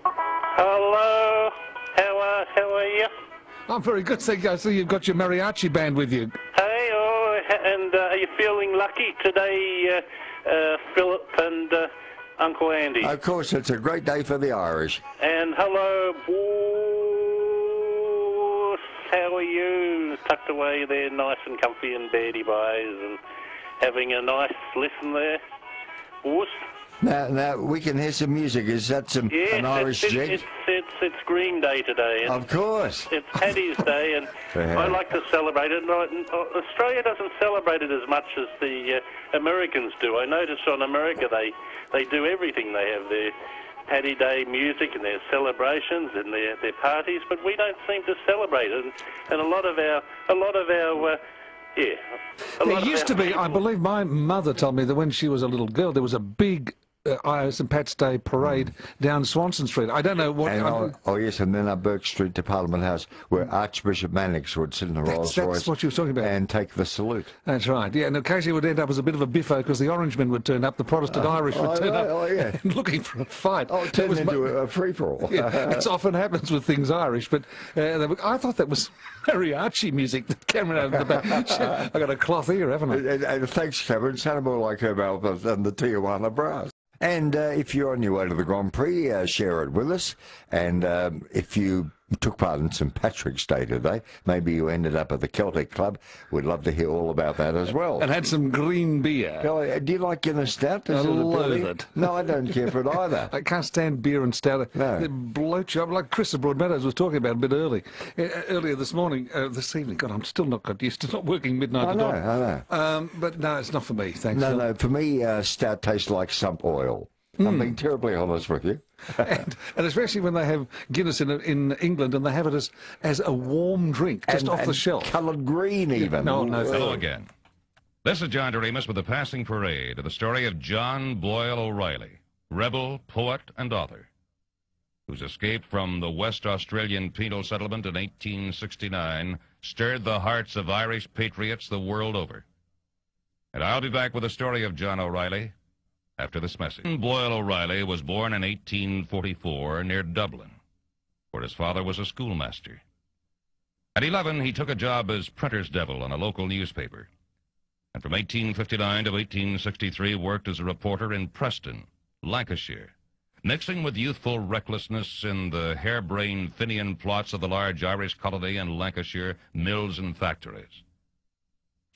Hello, how are you? I'm very good, thank you. I see you've got your mariachi band with you. Hey, and are you feeling lucky today, Philip and Uncle Andy? Of course, it's a great day for the Irish. And hello, boss, how are you? Tucked away there, nice and comfy in Brady Bays, and having a nice listen there, boss. Now we can hear some music. Is that an Irish jig? It's Green Day today. And of course. It's Paddy's Day, and I like to celebrate it. And Australia doesn't celebrate it as much as the Americans do. I notice on America they do everything. They have their Paddy Day music and their celebrations and their parties, but we don't seem to celebrate it. And a lot of our There used to be, I believe my mother told me that when she was a little girl, there was a big St. Pat's Day parade down Swanson Street. I don't know what... Oh, yes, and then up Burke Street to Parliament House, where Archbishop Mannix would sit in a Rolls Royce. That's what you were talking about. And take the salute. That's right, yeah, and occasionally it would end up as a bit of a biffo because the Orangemen would turn up, the Protestant Irish would turn up looking for a fight. Oh, it turned into a free-for-all. Yeah, it often happens with things Irish, but I thought that was mariachi music that Cameron had in the back. I've got a cloth ear, haven't I? And thanks, Cameron. Sounded more like her mouth than the Tijuana Brass. And if you're on your way to the Grand Prix, share it with us. And if you took part in St. Patrick's Day today, maybe you ended up at the Celtic Club, we'd love to hear all about that as well. And had some green beer. Do you like Guinness Stout? I loathe it. No, I don't care for it either. I can't stand beer and stout. No. It bloats you up, like Chris of Broadmeadows was talking about a bit earlier this evening. God, I'm still not got used to not working midnight to dawn. I know. But no, it's not for me, thanks. No, for me, stout tastes like sump oil. I'm being terribly honest with you. and especially when they have Guinness in England and they have it as a warm drink, just off the shelf. Coloured green even. No, Hello again. This is John Doremus with the passing parade of the story of John Boyle O'Reilly, rebel, poet, and author, whose escape from the West Australian penal settlement in 1869 stirred the hearts of Irish patriots the world over. And I'll be back with the story of John O'Reilly after this message. Boyle O'Reilly was born in 1844 near Dublin, where his father was a schoolmaster. At 11, he took a job as printer's devil on a local newspaper, and from 1859 to 1863 worked as a reporter in Preston, Lancashire, mixing with youthful recklessness in the harebrained Fenian plots of the large Irish colony in Lancashire mills and factories.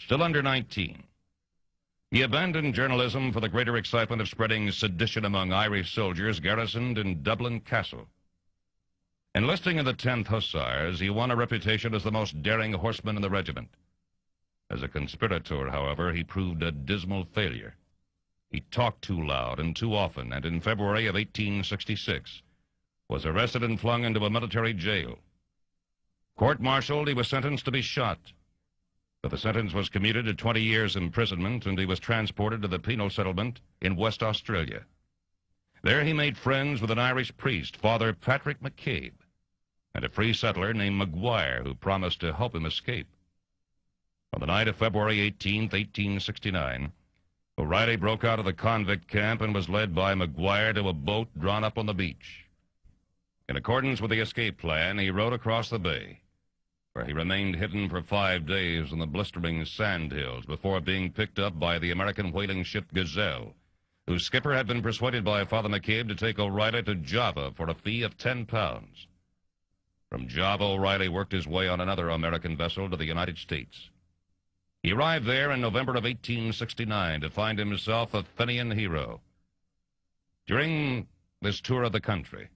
Still under 19, he abandoned journalism for the greater excitement of spreading sedition among Irish soldiers garrisoned in Dublin Castle. Enlisting in the 10th Hussars, he won a reputation as the most daring horseman in the regiment. As a conspirator, however, he proved a dismal failure. He talked too loud and too often, and in February of 1866 was arrested and flung into a military jail. Court-martialed, he was sentenced to be shot. But the sentence was commuted to 20 years imprisonment, and he was transported to the penal settlement in West Australia. There he made friends with an Irish priest, Father Patrick McCabe, and a free settler named McGuire, who promised to help him escape. On the night of February 18, 1869, O'Reilly broke out of the convict camp and was led by McGuire to a boat drawn up on the beach. In accordance with the escape plan, he rowed across the bay, where he remained hidden for 5 days in the blistering sand hills before being picked up by the American whaling ship Gazelle, whose skipper had been persuaded by Father McCabe to take O'Reilly to Java for a fee of £10. From Java, O'Reilly worked his way on another American vessel to the United States. He arrived there in November of 1869 to find himself a Fenian hero. During this tour of the country,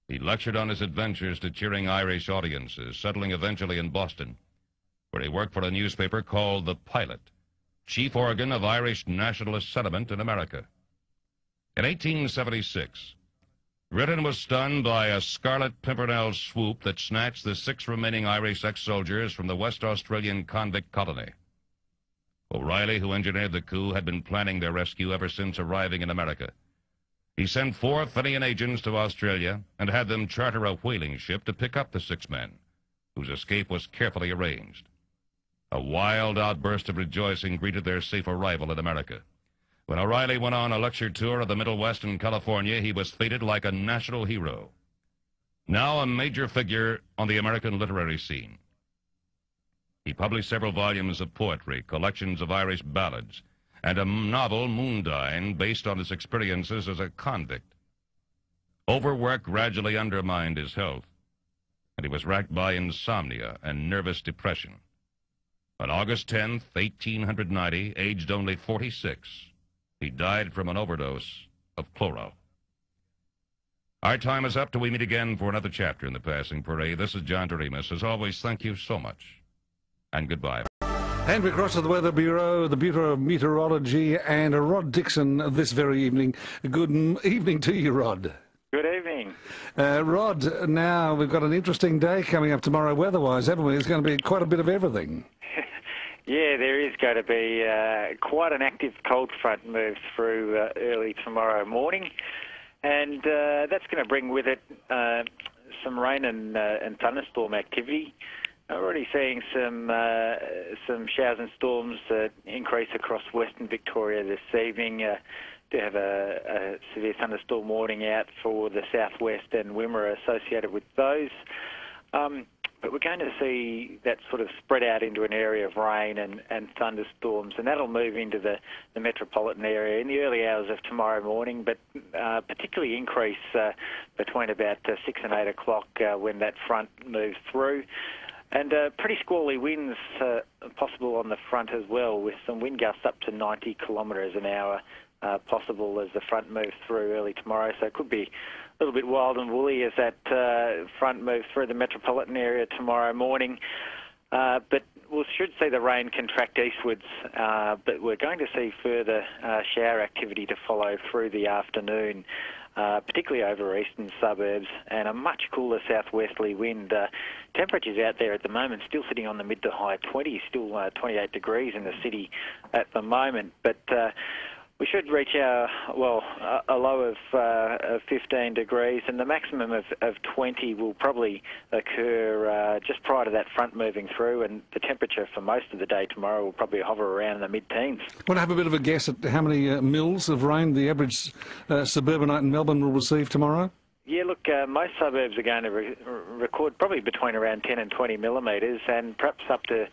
he lectured on his adventures to cheering Irish audiences, settling eventually in Boston, where he worked for a newspaper called The Pilot, chief organ of Irish nationalist sentiment in America. In 1876, Britain was stunned by a Scarlet Pimpernel swoop that snatched the 6 remaining Irish ex-soldiers from the West Australian convict colony. O'Reilly, who engineered the coup, had been planning their rescue ever since arriving in America. He sent 4 Fenian agents to Australia and had them charter a whaling ship to pick up the 6 men, whose escape was carefully arranged. A wild outburst of rejoicing greeted their safe arrival in America. When O'Reilly went on a lecture tour of the Middle West and California, he was feted like a national hero. Now a major figure on the American literary scene. He published several volumes of poetry, collections of Irish ballads, and a novel, Moondine, based on his experiences as a convict. Overwork gradually undermined his health, and he was racked by insomnia and nervous depression. On August 10th, 1890, aged only 46, he died from an overdose of chloral. Our time is up till we meet again for another chapter in the Passing Parade. This is John Doremus. As always, thank you so much, and goodbye. And we're across to the Weather Bureau, the Bureau of Meteorology, and Rod Dixon this very evening. Good evening to you, Rod. Good evening. Rod, now we've got an interesting day coming up tomorrow weather-wise, haven't we? It's going to be quite a bit of everything. Yeah, there is going to be quite an active cold front moves through early tomorrow morning, and that's going to bring with it some rain and thunderstorm activity. I'm already seeing some showers and storms increase across western Victoria this evening. Do have a severe thunderstorm warning out for the southwest and Wimmera associated with those. But we're going to see that sort of spread out into an area of rain and thunderstorms, and that'll move into the metropolitan area in the early hours of tomorrow morning, but particularly increase between about 6 and 8 o'clock when that front moves through. And pretty squally winds possible on the front as well, with some wind gusts up to 90 kilometres an hour possible as the front moves through early tomorrow. So it could be a little bit wild and woolly as that front moves through the metropolitan area tomorrow morning. But we should see the rain contract eastwards, but we're going to see further shower activity to follow through the afternoon, particularly over eastern suburbs, and a much cooler southwesterly wind. Temperatures out there at the moment still sitting on the mid to high 20s, still 28 degrees in the city at the moment, but we should reach a low of 15 degrees, and the maximum of 20 will probably occur just prior to that front moving through, and the temperature for most of the day tomorrow will probably hover around the mid-teens. Want to have a bit of a guess at how many mils of rain the average suburbanite in Melbourne will receive tomorrow? Yeah, look, most suburbs are going to record probably between around 10 and 20 millimetres, and perhaps up to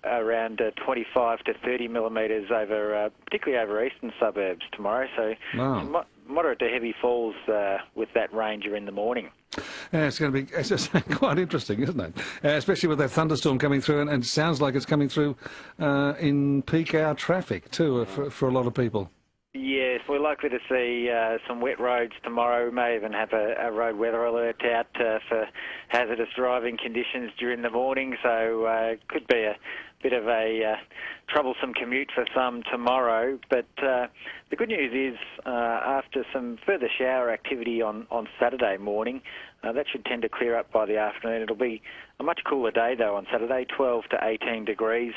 around 25 to 30 millimetres over, particularly over eastern suburbs tomorrow. So wow. Moderate to heavy falls with that ranger in the morning. Yeah, it's going to be quite interesting, isn't it? Especially with that thunderstorm coming through, and it sounds like it's coming through in peak hour traffic too for a lot of people. Yes, we're likely to see some wet roads tomorrow. We may even have a road weather alert out for hazardous driving conditions during the morning, so it could be a bit of a troublesome commute for some tomorrow. But the good news is after some further shower activity on Saturday morning, that should tend to clear up by the afternoon. It'll be a much cooler day, though, on Saturday, 12 to 18 degrees.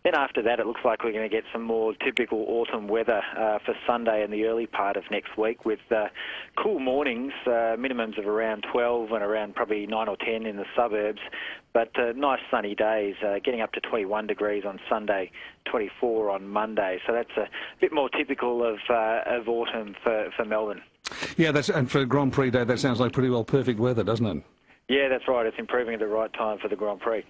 Then after that, it looks like we're going to get some more typical autumn weather for Sunday and the early part of next week, with cool mornings, minimums of around 12 and around probably 9 or 10 in the suburbs, but nice sunny days, getting up to 21 degrees on Sunday, 24 on Monday. So that's a bit more typical of autumn for Melbourne. Yeah, and for Grand Prix Day, that sounds like pretty well perfect weather, doesn't it? Yeah, that's right. It's improving at the right time for the Grand Prix.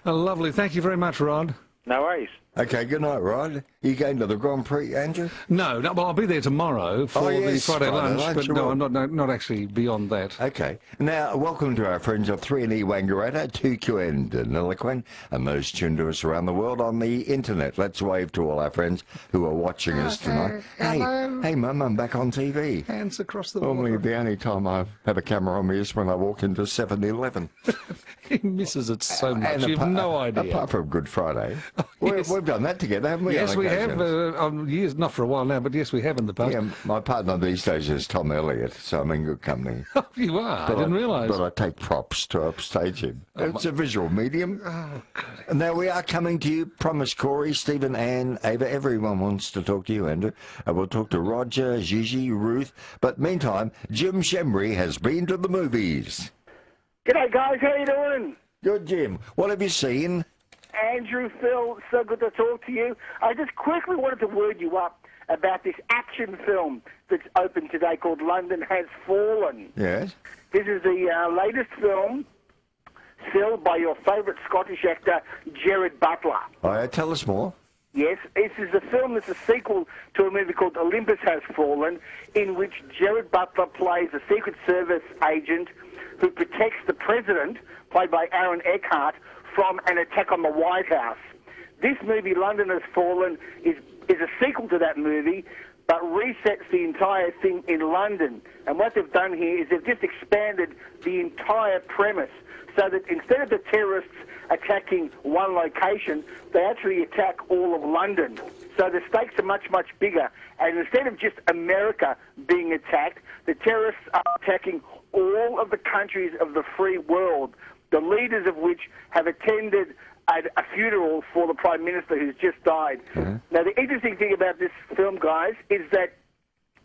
Lovely. Thank you very much, Rod. No worries. Okay, good night, Rod. You going to the Grand Prix, Andrew? No, well, I'll be there tomorrow for the Friday lunch, but no, I'm not actually beyond that. Okay. Now, welcome to our friends of 3AW Wangaratta, 2QN Deniliquin, and those tuned to us around the world on the internet. Let's wave to all our friends who are watching us tonight. Hey, Mum, I'm back on TV. Hands across the Normally, water. the only time I have a camera on me is when I walk into 7-Eleven. He misses it so much. You have no idea. Apart from Good Friday. We're we've done that together, haven't we? Yes, on we have. occasions? On years, not for a while now, but yes, we have in the past. Yeah, my partner these days is Tom Elliott, so I'm in good company. Oh, you are? But I didn't realise. But I take props to upstage him. It's a visual medium. Oh, good. And now we are coming to you. Promise Corey, Stephen, Anne, Ava, everyone wants to talk to you, Andrew. We'll talk to Roger, Gigi, Ruth. But meantime, Jim Schembri has been to the movies. G'day, guys. How you doing? Good, Jim. What have you seen? Andrew, Phil, so good to talk to you. I just quickly wanted to word you up about this action film that's open today called London Has Fallen. Yes. This is the latest film filled by your favourite Scottish actor, Gerard Butler. Tell us more. Yes, this is a film that's a sequel to a movie called Olympus Has Fallen, in which Gerard Butler plays a Secret Service agent who protects the president, played by Aaron Eckhart, from an attack on the White House. This movie, London Has Fallen, is a sequel to that movie, but resets the entire thing in London. And what they've done here is they've just expanded the entire premise so that instead of the terrorists attacking one location, they actually attack all of London. So the stakes are much, much bigger. And instead of just America being attacked, the terrorists are attacking all of the countries of the free world, the leaders of which have attended a funeral for the Prime Minister who's just died. Mm-hmm. Now, the interesting thing about this film, guys, is that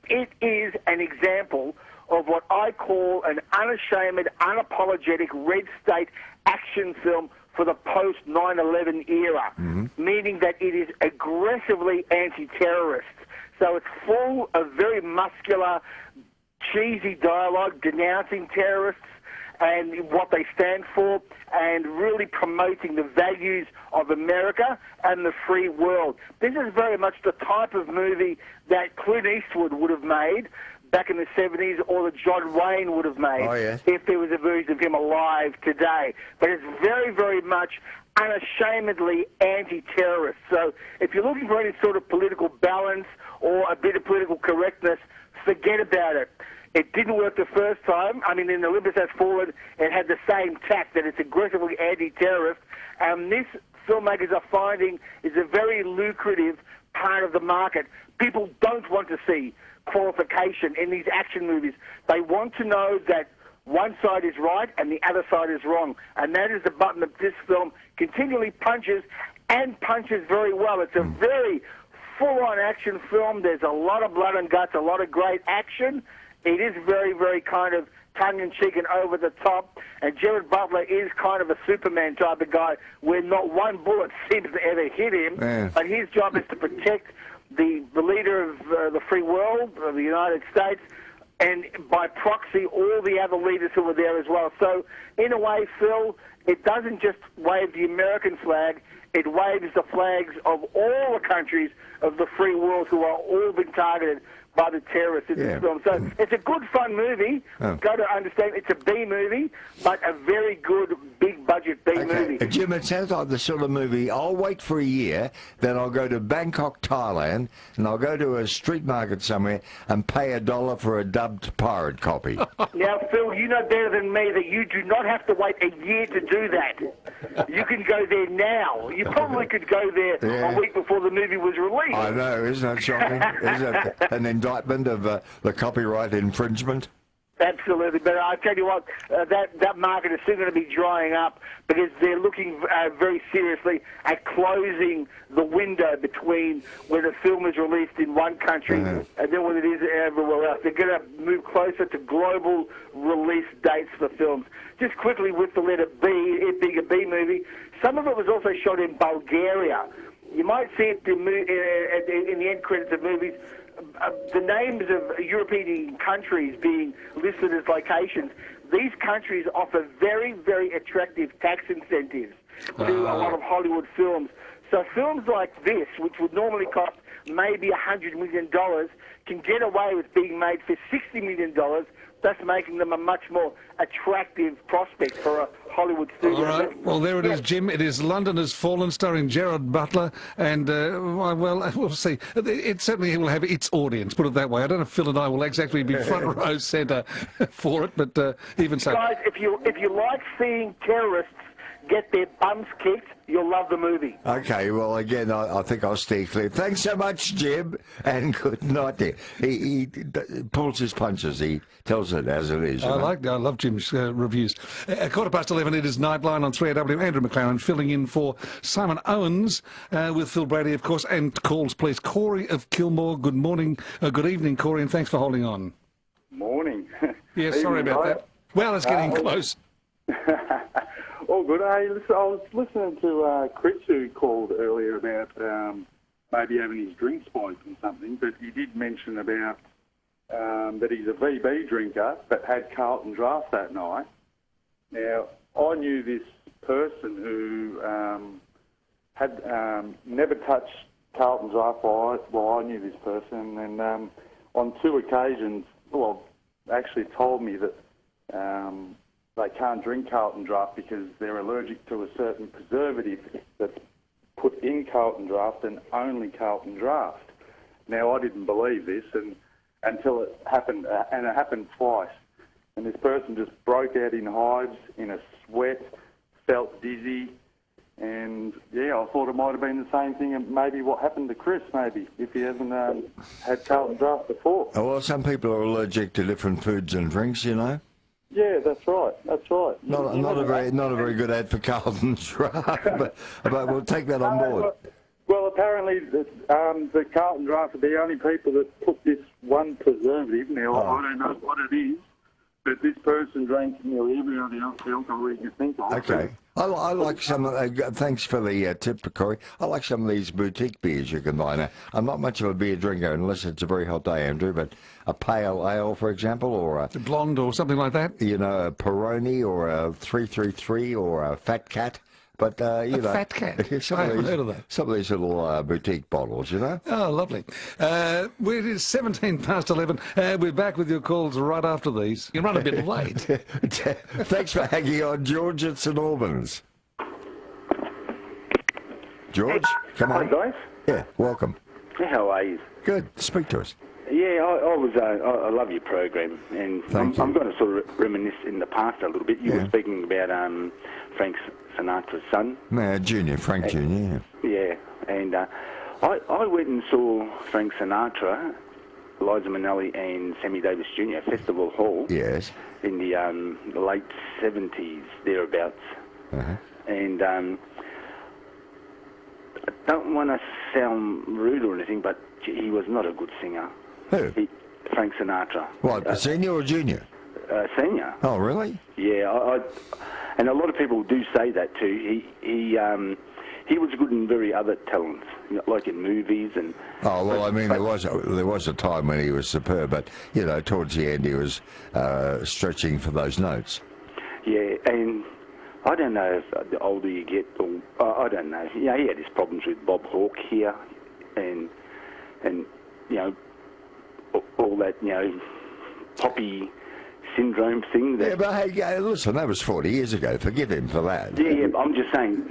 it is an example of what I call an unashamed, unapologetic red state action film for the post-9/11 era, meaning that it is aggressively anti-terrorist. So it's full of very muscular, cheesy dialogue denouncing terrorists and what they stand for, and really promoting the values of America and the free world. This is very much the type of movie that Clint Eastwood would have made back in the 70s, or that John Wayne would have made if there was a version of him alive today. But it's very, very much unashamedly anti-terrorist. So if you're looking for any sort of political balance or a bit of political correctness, forget about it. It didn't work the first time. I mean, in Olympus Has Fallen, it had the same tack, that it's aggressively anti-terrorist. And this, filmmakers are finding, is a very lucrative part of the market. People don't want to see qualification in these action movies. They want to know that one side is right and the other side is wrong. And that is the button that this film continually punches, and punches very well. It's a very full-on action film. There's a lot of blood and guts, a lot of great action. It is very, very kind of tongue-in-cheek and over the top. And Gerard Butler is kind of a Superman type of guy where not one bullet seems to ever hit him. Yeah. But his job is to protect the leader of the free world, of the United States, and by proxy, all the other leaders who were there as well. So, in a way, Phil, it doesn't just wave the American flag, it waves the flags of all the countries of the free world who are all being targeted by the terrorists in this film. So it's a good, fun movie. Got to understand it's a B movie, but a very good, big-budget B movie. Jim, it sounds like the sort of movie, I'll wait for a year, then I'll go to Bangkok, Thailand, and I'll go to a street market somewhere and pay $1 for a dubbed pirate copy. Now, Phil, you know better than me that you do not have to wait a year to do that. You can go there now. You probably could go there a week before the movie was released. I know, isn't that shocking? Isn't it an indictment of the copyright infringement? Absolutely, but I tell you what, that market is still going to be drying up because they're looking very seriously at closing the window between when a film is released in one country and then when it is everywhere else. They're going to move closer to global release dates for films. Just quickly with the letter B, it being a B movie, some of it was also shot in Bulgaria. You might see it in the end credits of movies. The names of European countries being listed as locations, these countries offer very, very attractive tax incentives to a lot of Hollywood films. So films like this, which would normally cost maybe $100 million, can get away with being made for $60 million, thus making them a much more attractive prospect for a Hollywood studio. All right. Well, there it is, Jim. It is London Has Fallen, starring Gerard Butler, and, well, we'll see. It certainly will have its audience, put it that way. I don't know if Phil and I will exactly be front row centre for it, but even so. Guys, if you like seeing terrorists get their bums kicked, You'll love the movie. Okay, well, again, I think I'll stay clear. Thanks so much, Jim, and good night there. He pulls his punches. He tells it as it is. I love Jim's reviews. 11:15, it is Nightline on 3AW. Andrew McLaren filling in for Simon Owens with Phil Brady, of course, and calls, please. Corey of Kilmore, good morning, good evening, Corey, and thanks for holding on. Morning. Yeah, sorry about that. Well, it's getting close. All good. Hey, listen, I was listening to Chris, who called earlier about maybe having his drink spiked and something, but he did mention about that he's a VB drinker but had Carlton Draft that night. Now, I knew this person who had never touched Carlton Draft while I knew this person, and on 2 occasions, well, actually told me that they can't drink Carlton Draft because they're allergic to a certain preservative that's put in Carlton Draft and only Carlton Draft. Now, I didn't believe this until it happened, and it happened twice. And this person just broke out in hives, in a sweat, felt dizzy, and yeah, I thought it might have been the same thing, and maybe what happened to Chris, maybe, if he hasn't had Carlton Draft before. Oh, well, some people are allergic to different foods and drinks, you know. Yeah, that's right. That's right. Not a very good ad for Carlton Draft, but we'll take that on board. Well, apparently the Carlton Draft are the only people that put this one preservative. Now, I don't know what it is, but this person drank nearly every other alcohol you can think of. Okay. I like some. Thanks for the tip, Corey. I like some of these boutique beers you can buy now. I'm not much of a beer drinker unless it's a very hot day, Andrew. But a pale ale, for example, or a blonde or something like that. You know, a Peroni or a 333 or a Fat Cat. But, you know, Fat Cat. I haven't heard of that. Some of these little boutique bottles, you know. Oh, lovely. It is 11:17. We're back with your calls right after these. You run a bit late. Thanks for hanging on, George at St Albans. George, come on. Hi, guys. Yeah, welcome. How are you? Good. Speak to us. Yeah, I love your program, and I'm going to sort of reminisce in the past a little bit. You were speaking about Frank Sinatra's son. Junior, Frank Junior. Yeah, and I went and saw Frank Sinatra, Liza Minnelli, and Sammy Davis Jr. at Festival Hall. Yes. In the late 70s, thereabouts. And I don't want to sound rude or anything, but he was not a good singer. Who? Frank Sinatra. What, senior or junior? Senior. Oh, really? Yeah, and a lot of people do say that too. He was good in very other talents, like in movies and. Oh well, I mean, there was a time when he was superb, but you know, towards the end he was stretching for those notes. Yeah, and I don't know if the older you get, or I don't know. Yeah, he had his problems with Bob Hawke here, and you know, all that, you know, poppy syndrome thing. Yeah, but hey, listen, that was 40 years ago. Forgive him for that. Yeah, I'm just saying,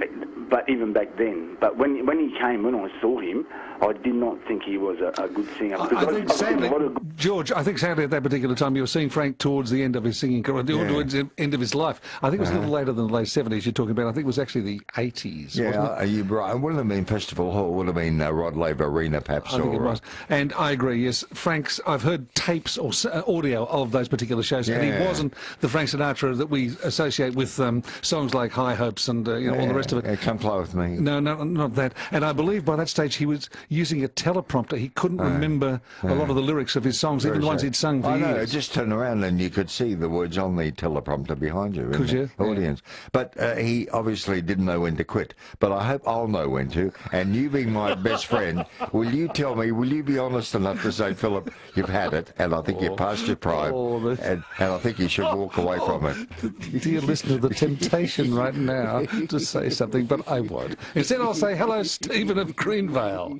but even back then. But when he came, when I saw him, I did not think he was a good singer. I think sadly, George, I think sadly at that particular time you were seeing Frank towards the end of his singing career, towards the end of his life. I think it was a little later than the late 70s you're talking about. I think it was actually the 80s, yeah, wasn't it? You're right. It wouldn't have been Festival Hall. It would have been Rod Laver Arena, perhaps. I think it was. And I agree, yes. Frank's, I've heard tapes or audio of those particular shows, and he wasn't the Frank Sinatra that we associate with songs like High Hopes and you know, all the rest of it. Come Fly With Me. No, not that. And I believe by that stage he was using a teleprompter. He couldn't remember a lot of the lyrics of his songs, even the ones he'd sung for years. I know, just turn around and you could see the words on the teleprompter behind you. Could you? Audience. But he obviously didn't know when to quit. But I hope I'll know when to. And you being my best friend, will you tell me, will you be honest enough to say, Philip, you've had it, and I think you're past your prime, and I think you should walk away from it. Dear listener, the temptation right now to say something, but I won't. Instead, I'll say, hello, Stephen of Greenvale.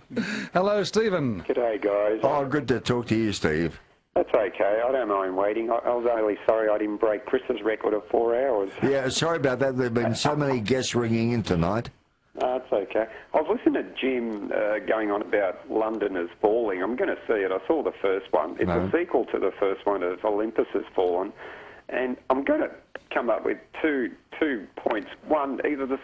Hello, Stephen. G'day, guys. Oh, good to talk to you, Steve. That's okay. I don't mind waiting. I was only sorry I didn't break Chris's record of 4 hours. Yeah, sorry about that. There have been so many guests ringing in tonight. That's okay. I was listening to Jim going on about London is falling. I'm going to see it. I saw the first one. It's a sequel to the first one of Olympus Has Fallen. And I'm going to come up with two points. One, either the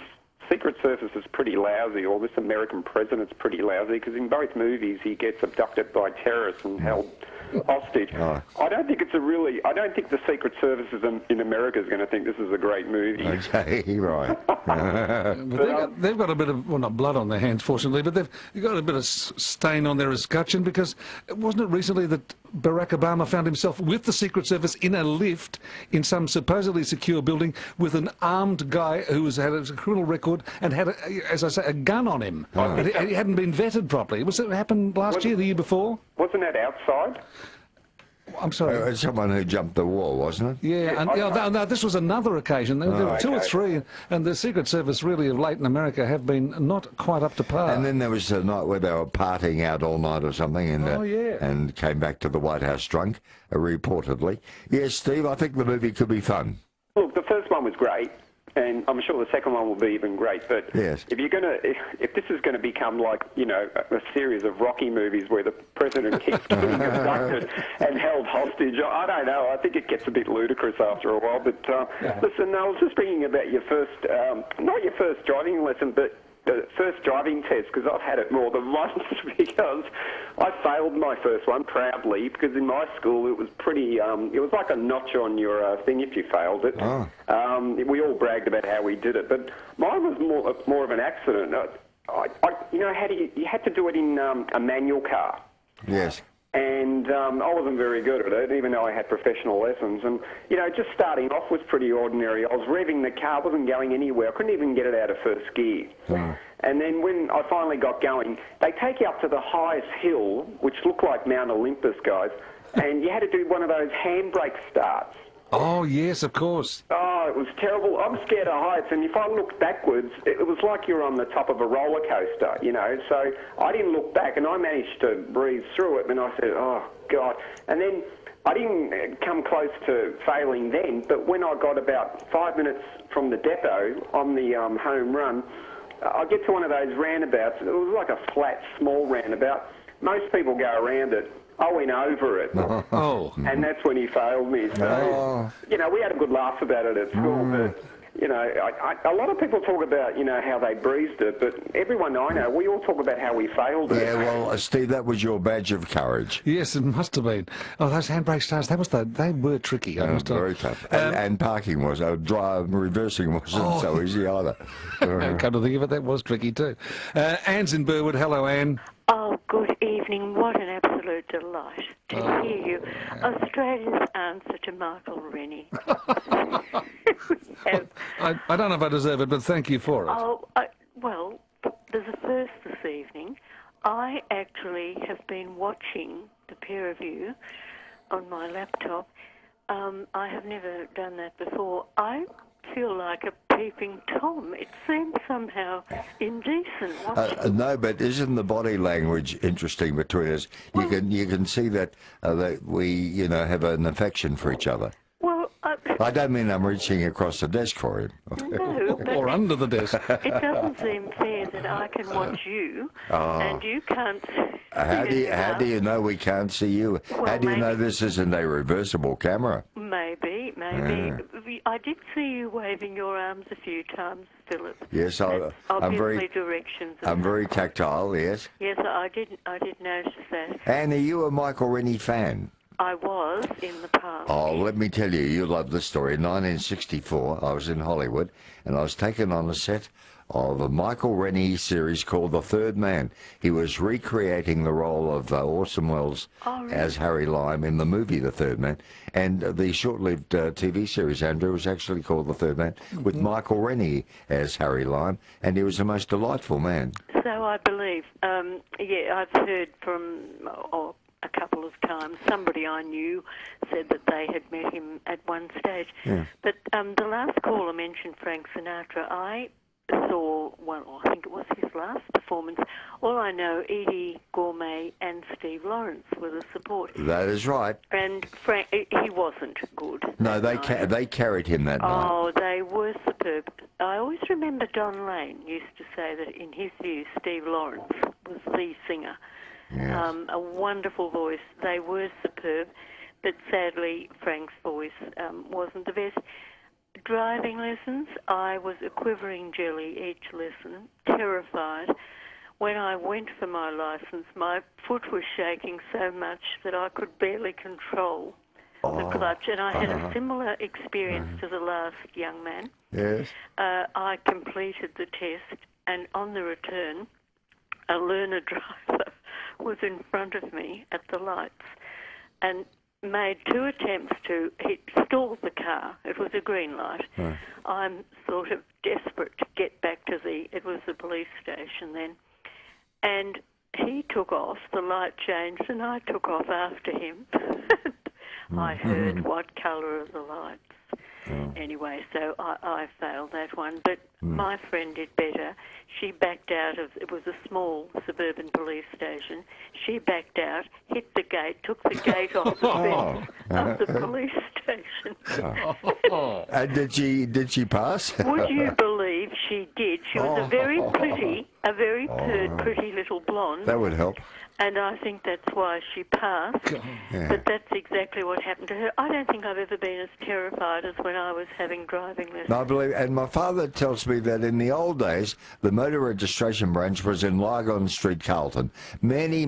Secret Service is pretty lousy, or this American president's pretty lousy, because in both movies he gets abducted by terrorists and held hostage. I don't think I don't think the Secret Service in America is going to think this is a great movie. Okay, right. But they've got a bit of, well, not blood on their hands, fortunately, but they've got a bit of stain on their escutcheon, because wasn't it recently that Barack Obama found himself with the Secret Service in a lift in some supposedly secure building with an armed guy who had a criminal record and had, as I say, a gun on him. He hadn't been vetted properly. Was it happened last year, the year before? Wasn't that outside? I'm sorry. Someone who jumped the wall, wasn't it? Yeah, and no, this was another occasion. There were two or three, and the Secret Service really of late in America have been not quite up to par. And then there was a night where they were partying out all night or something, and and came back to the White House drunk, reportedly. Yes, Steve, I think the movie could be fun. Look, the first one was great, and I'm sure the second one will be even great. But if you're if this is going to become like, you know, a series of Rocky movies where the president keeps getting abducted and held hostage, I don't know. I think it gets a bit ludicrous after a while. But listen, I was just thinking about your first, not your first driving lesson, but the first driving test, because I've had it more than once, because I failed my first one proudly, because in my school it was pretty, it was like a notch on your thing if you failed it. We all bragged about how we did it, but mine was more of an accident. You know, you had to do it in a manual car. Yes. And I wasn't very good at it, even though I had professional lessons. And, you know, just starting off was pretty ordinary. I was revving the car, wasn't going anywhere. I couldn't even get it out of first gear. And then when I finally got going, they take you up to the highest hill, which looked like Mount Olympus, guys, and you had to do one of those handbrake starts. Oh, yes, of course. Oh, it was terrible. I'm scared of heights, and if I looked backwards, it was like you were on the top of a roller coaster, you know. So I didn't look back, and I managed to breeze through it, and I said, oh, God. And then I didn't come close to failing then, but when I got about 5 minutes from the depot on the home run, I get to one of those roundabouts. It was like a flat, small roundabout. Most people go around it. I went over it. And that's when he failed me. So, you know, we had a good laugh about it at school, but, you know, a lot of people talk about, you know, how they breezed it, but everyone I know, we all talk about how we failed it. Yeah, well, Steve, that was your badge of courage. Yes, it must have been. Oh, those handbrake starts, they were tricky. Very tough. And parking was, reversing wasn't so easy either. Come to think of it, that was tricky too. Anne's in Burwood. Hello, Anne. Oh, good evening. What an absolute delight to hear you. Australia's answer to Michael Rennie. I don't know if I deserve it, but thank you for it. Oh, well, there's a first this evening. I actually have been watching the pair of you on my laptop. I have never done that before. I feel like a peeping Tom. It seems somehow indecent. No, but isn't the body language interesting between us? You can see that we, you know, have an affection for each other. Well, I don't mean I'm reaching across the desk for him. No, but or under the desk. It doesn't seem fair that I can watch you and you can't. How do you know we can't see you? Well, how do you know this isn't a reversible camera? Maybe. I did see you waving your arms a few times, Philip. Yes, I'm very directions. I'm very tactile. Yes. Yes, I did notice that. And are you a Michael Rennie fan? I was in the past. Oh, let me tell you, you'll love this story. In 1964, I was in Hollywood, and I was taken on the set of a Michael Rennie series called The Third Man. He was recreating the role of Orson Welles as Harry Lime in the movie The Third Man. And the short-lived TV series, Andrew, was actually called The Third Man, with Michael Rennie as Harry Lime, and he was the most delightful man. So I believe. Yeah, I've heard from a couple of times. Somebody I knew said that they had met him at one stage. Yeah. But the last caller mentioned Frank Sinatra. I saw, well, I think it was his last performance. All I know, Edie Gourmet and Steve Lawrence were the support. That is right. And Frank, he wasn't good. No, they carried him that night. Oh, they were superb. I always remember Don Lane used to say that in his view, Steve Lawrence was the singer. Yes. A wonderful voice. They were superb, but sadly Frank's voice wasn't the best. driving lessons, I was a quivering jelly each lesson, terrified. When I went for my licence, my foot was shaking so much that I could barely control the clutch, and I had a similar experience to the last young man. Yes. I completed the test, and on the return, a learner driver was in front of me at the lights and made 2 attempts to stall the car. It was a green light. Right. I'm sort of desperate to get back to it was the police station then. And he took off, the light changed, and I took off after him. I heard what colour of the lights. Anyway, so I failed that one. But my friend did better. She backed out of, it was a small suburban police station. She backed out, hit the gate, took the gate off the fence of the police station. And did she pass? Would you believe she did? She was a very pretty little blonde. That would help. And I think that's why she passed. Yeah. But that's exactly what happened to her. I don't think I've ever been as terrified as when I was having driving lessons. No, I believe, and my father tells me that in the old days, the motor registration branch was in Lygon Street, Carlton, many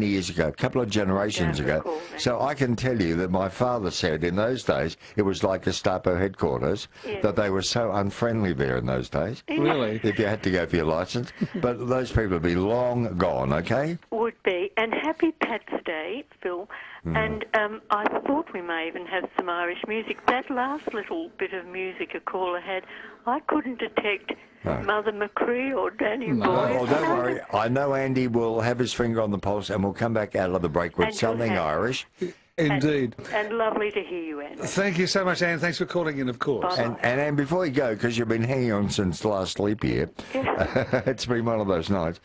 years ago, a couple of generations ago. So I can tell you that my father said in those days it was like Gestapo headquarters, that they were so unfriendly there in those days. Really? If you had to go for your licence. But those people would be long gone, okay? Would be. And happy Pat's Day, Phil. And I thought we may even have some Irish music. That last little bit of music a caller had, I couldn't detect Mother McCree or Danny Boy. Oh, don't worry. I know Andy will have his finger on the pulse, and we'll come back out of the break with something Irish. Indeed. And lovely to hear you, Anne. Thank you so much, Anne. Thanks for calling in, of course. And before you go, because you've been hanging on since last sleep year, it's been one of those nights,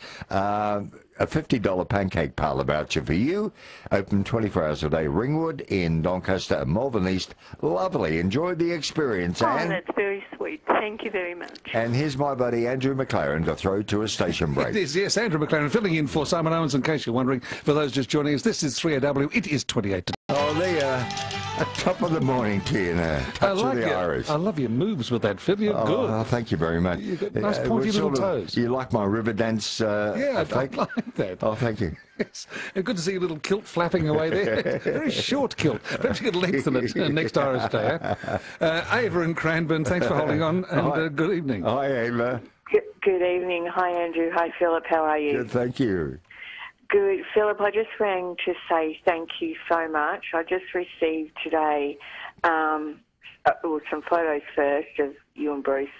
a $50 pancake parlour voucher for you. Open 24 hours a day. Ringwood in Doncaster and Malvern East. Lovely. Enjoy the experience, Anne. That's very sweet. Thank you very much. And here's my buddy Andrew McLaren to throw to a station break. It is, yes, Andrew McLaren filling in for Simon Owens, in case you're wondering. For those just joining us, this is 3AW. It is 28 to... Oh, there. Top of the morning to you now. Touch of the Irish. I love your moves with that, Phil. You're good. Oh, thank you very much. You've got nice pointy little toes. You like my river dance yeah, effect? I like that. Oh, thank you. Yes. And good to see your little kilt flapping away there. Very short kilt. Perhaps you could lengthen it next Irish Day. Ava in Cranbourne, thanks for holding on, and good evening. Hi, Ava. Good evening. Hi, Andrew. Hi, Philip. How are you? Good, thank you. Good. Philip, I just rang to say thank you so much. I just received today some photos first of you and Bruce,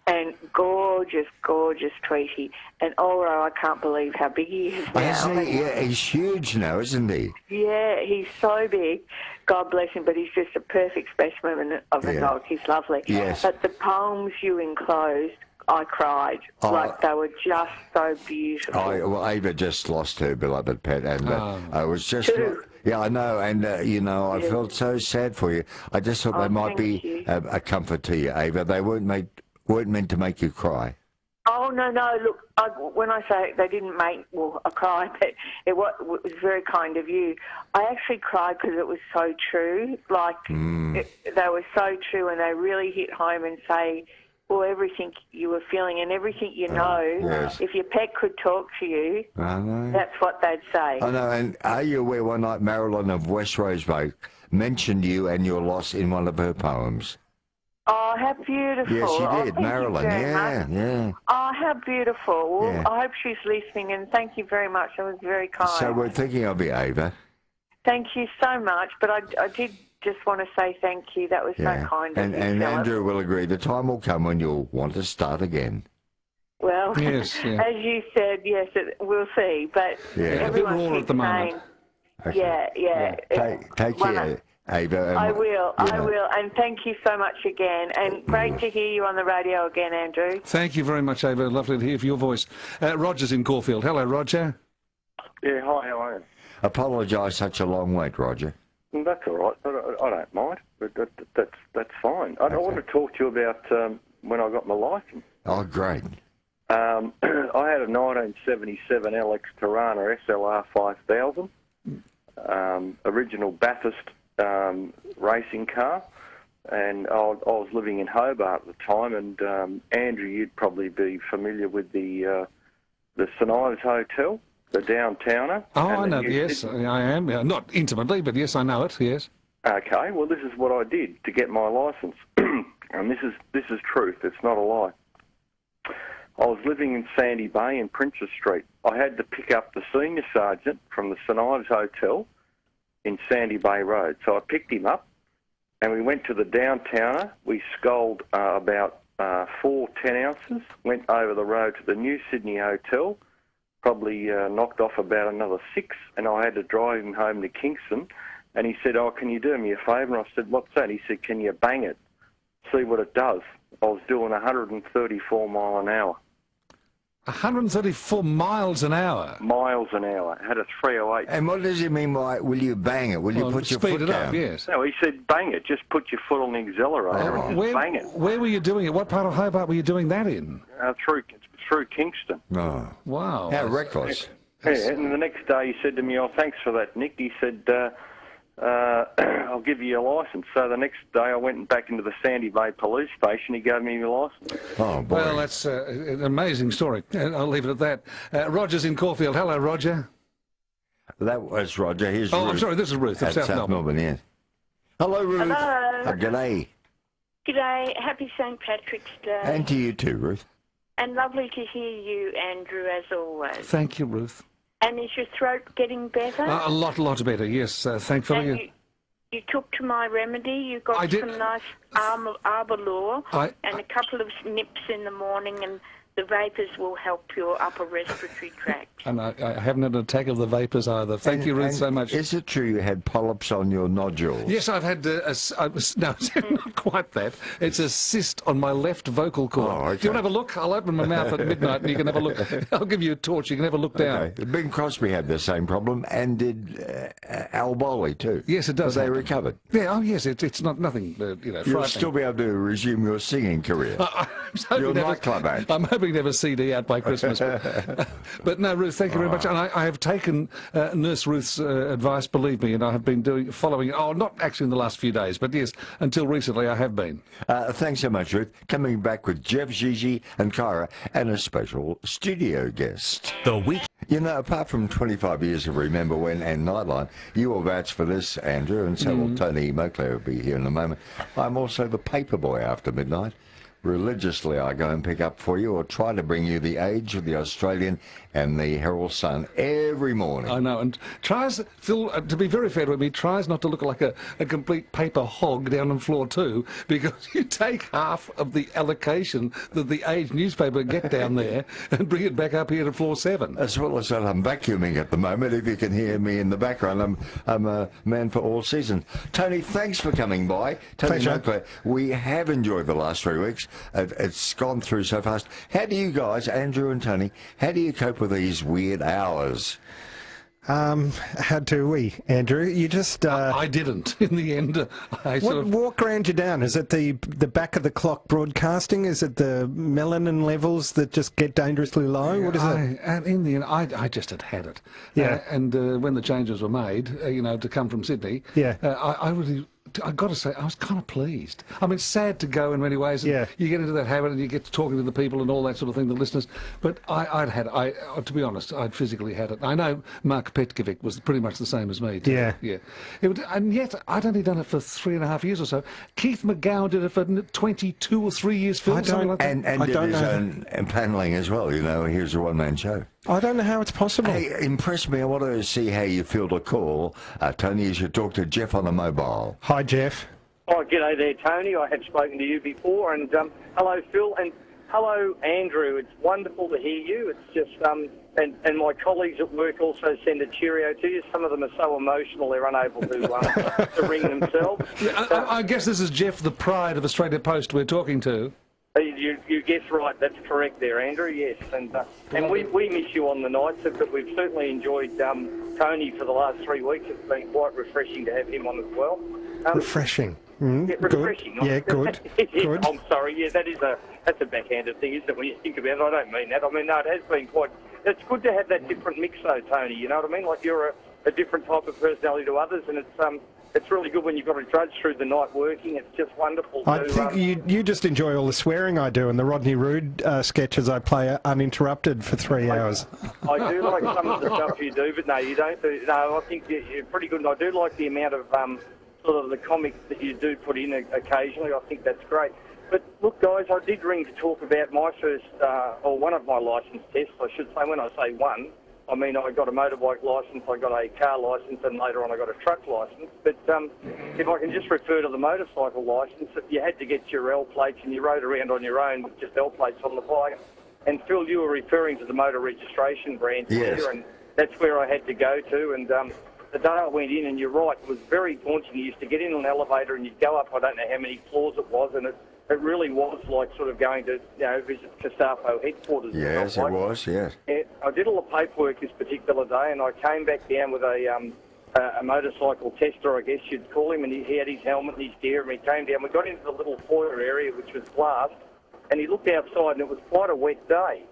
and gorgeous Tweety. And Oro, I can't believe how big he is now. Isn't he? Yeah, he's huge now, isn't he? Yeah, he's so big. God bless him, but he's just a perfect specimen of a dog. He's lovely. Yes. But the poems you enclosed, I cried. Like, they were just so beautiful. Well, Ava just lost her beloved pet, and I was just... Yeah, I know, and, I felt so sad for you. I just thought they might be a comfort to you, Ava. They weren't meant to make you cry. Oh, no, look, when I say they didn't make, I cried, but it was very kind of you. I actually cried because it was so true. Like, they were so true, and they really hit home and say... Well, everything you were feeling and everything you know, yes. If your pet could talk to you, I know. that's what they'd say. I know, and are you aware one night Marilyn of West Rosebank mentioned you and your loss in one of her poems? Oh, how beautiful. Yes, she did, thank Marilyn, you very much. yeah. Oh, how beautiful. Well, Yeah. I hope she's listening, and thank you very much. It was very kind. So we're thinking of you, Ava. Thank you so much, but I did... just want to say thank you. That was so kind of you, And Philip. Andrew will agree. The time will come when you'll want to start again. Well, yes, as you said, yes, we'll see. But everyone keeps at the moment. saying, Take care, Ava. I will, and thank you so much again. And great to hear you on the radio again, Andrew. Thank you very much, Ava. Lovely to hear your voice. Roger's in Caulfield. Hello, Roger. Yeah, hi, how are you? Apologise such a long wait, Roger. That's all right, but I don't mind. But that's fine. I want to talk to you about when I got my licence. Oh, great. I had a 1977 LX Tirana SLR 5000, original Bathurst racing car. and I was living in Hobart at the time. And Andrew, you'd probably be familiar with the St Ives Hotel, the downtowner. Oh, I know. Yes, I am. Yeah, not intimately, but yes, I know it. Yes. Okay. Well, this is what I did to get my licence, and this is truth. It's not a lie. I was living in Sandy Bay in Princess Street. I had to pick up the senior sergeant from the St Ives Hotel in Sandy Bay Road. So I picked him up, and we went to the downtowner. We sculled about 4 10-ounces, went over the road to the New Sydney Hotel, probably knocked off about another 6, and I had to drive him home to Kingston. And he said, "Oh, can you do me a favour?" And I said, "What's that?" He said, "Can you bang it? See what it does." I was doing 134 mile an hour. 134 miles an hour? Miles an hour. I had a 308. And what does he mean by, will you bang it? Will you put your foot down? Speed it up, yes. No, he said, bang it. Just put your foot on the accelerator and just bang it. Where were you doing it? What part of Hobart were you doing that in? Through Kingston. Oh. Wow. How reckless. Yeah, and the next day he said to me, "Oh, thanks for that, Nick." He said, "I'll give you your licence." So the next day I went back into the Sandy Bay police station. He gave me my licence. Oh, boy. Well, that's an amazing story. I'll leave it at that. Roger's in Caulfield. Hello, Roger. That was Roger. Here's Oh, Ruth. I'm sorry, this is Ruth of At South Melbourne. yes. Hello, Ruth. Hello. G'day. G'day. Happy St. Patrick's Day. And to you too, Ruth. And lovely to hear you, Andrew, as always. Thank you, Ruth. And is your throat getting better? A lot better, yes, thankfully. And you took to my remedy. You got some nice Arbor Law and a couple of nips in the morning, and the vapours will help your upper respiratory tract. And I haven't had an attack of the vapours either. Thank you, Ruth, so much. Is it true you had polyps on your nodules? Yes, I've had no, not quite that. It's a cyst on my left vocal cord. Oh, okay. Do you want to have a look? I'll open my mouth at midnight and you can have a look. I'll give you a torch. You can have a look down. Okay. Bing Crosby had the same problem, and did Al Bowley too. Yes, it does. But they recovered. Yeah, oh yes, it's not nothing, You'll frightening. still be able to resume your singing career. Your nightclub act. I'm hoping to have a CD out by Christmas. But no, Ruth, thank you very much. And I have taken Nurse Ruth's advice, believe me, and I have been following it. Oh, not actually in the last few days, but yes, until recently I have been. Thanks so much, Ruth. Coming back with Jeff, Gigi and Kyra and a special studio guest. The week. You know, apart from 25 years of Remember When and Nightline, you will vouch for this, Andrew, and so will Tony Moclair will be here in a moment. I'm also the paper boy after midnight. Religiously, I go and pick up for you or try to bring you the Age of the Australian and the Herald Sun every morning. I know, and tries, Phil, to be very fair to me, tries not to look like a complete paper hog down on floor 2, because you take half of the allocation that the Age newspaper get down there and bring it back up here to floor 7. As well as that, I'm vacuuming at the moment. If you can hear me in the background, I'm a man for all seasons. Tony, thanks for coming by. Tony Moclair, we have enjoyed the last 3 weeks. It's gone through so fast. How do you guys, Andrew and Tony, how do you cope with these weird hours? How do we, Andrew? You just... I didn't. In the end, What walk around you down? Is it the back of the clock broadcasting? Is it the melanin levels that just get dangerously low? What is it? And in the end, I just had it. Yeah. And when the changes were made, to come from Sydney, I really... I've got to say, I was kind of pleased. I mean, it's sad to go in many ways. And you get into that habit and you get to talking to the people and all that sort of thing, the listeners. But I'd had it. To be honest, I'd physically had it. I know Mark Petkovic was pretty much the same as me. Yeah. And yet, I'd only done it for 3.5 years or so. Keith McGowan did it for 22 or 3 years, Phil, something like that. And did his own panelling as well, Here's a one-man show. I don't know how it's possible. Hey, impress me. I want to see how you field a call. Tony, as you talk to Jeff on the mobile. Hi, Jeff. Oh, g'day there, Tony. I have spoken to you before. And hello, Phil. And hello, Andrew. It's wonderful to hear you. It's just... And my colleagues at work also send a cheerio to you. Some of them are so emotional they're unable to ring themselves. I guess this is Jeff, the pride of Australia Post we're talking to. You guessed right. That's correct there, Andrew. Yes, and we miss you on the nights, but we've certainly enjoyed Tony for the last 3 weeks. It's been quite refreshing to have him on as well. Refreshing. Refreshing. Good. Yeah, good. Good. I'm sorry. Yeah, that's a backhanded thing, isn't it? When you think about it, I don't mean that. I mean, no, it has been quite. It's good to have that different mix, though, Tony. You know what I mean? Like you're a different type of personality to others, and it's really good when you've got to drudge through the night working. It's just wonderful. I think you just enjoy all the swearing I do and the Rodney Roode sketches I play uninterrupted for 3 hours. I do like some of the stuff you do, but no, you don't. No, I think you're pretty good, and I do like the amount of sort of the comics that you do put in occasionally. I think that's great. But look, guys, I did ring to talk about my first, or one of my licence tests, I should say. When I say one, I mean I got a motorbike licence, I got a car licence, and later on I got a truck licence. But if I can just refer to the motorcycle licence, you had to get your L plates and you rode around on your own with just L plates on the bike. And Phil, you were referring to the motor registration branch here, and that's where I had to go to. And the day I went in, and you're right, it was very daunting. You used to get in an elevator and you'd go up, I don't know how many floors it was, and it really was like sort of going to, visit Gestapo headquarters. Yes, it was, yes. Yeah, I did all the paperwork this particular day, and I came back down with a motorcycle tester, I guess you'd call him, and he had his helmet and his gear, and we came down. We got into the little foyer area, which was glass, and he looked outside, and it was quite a wet day.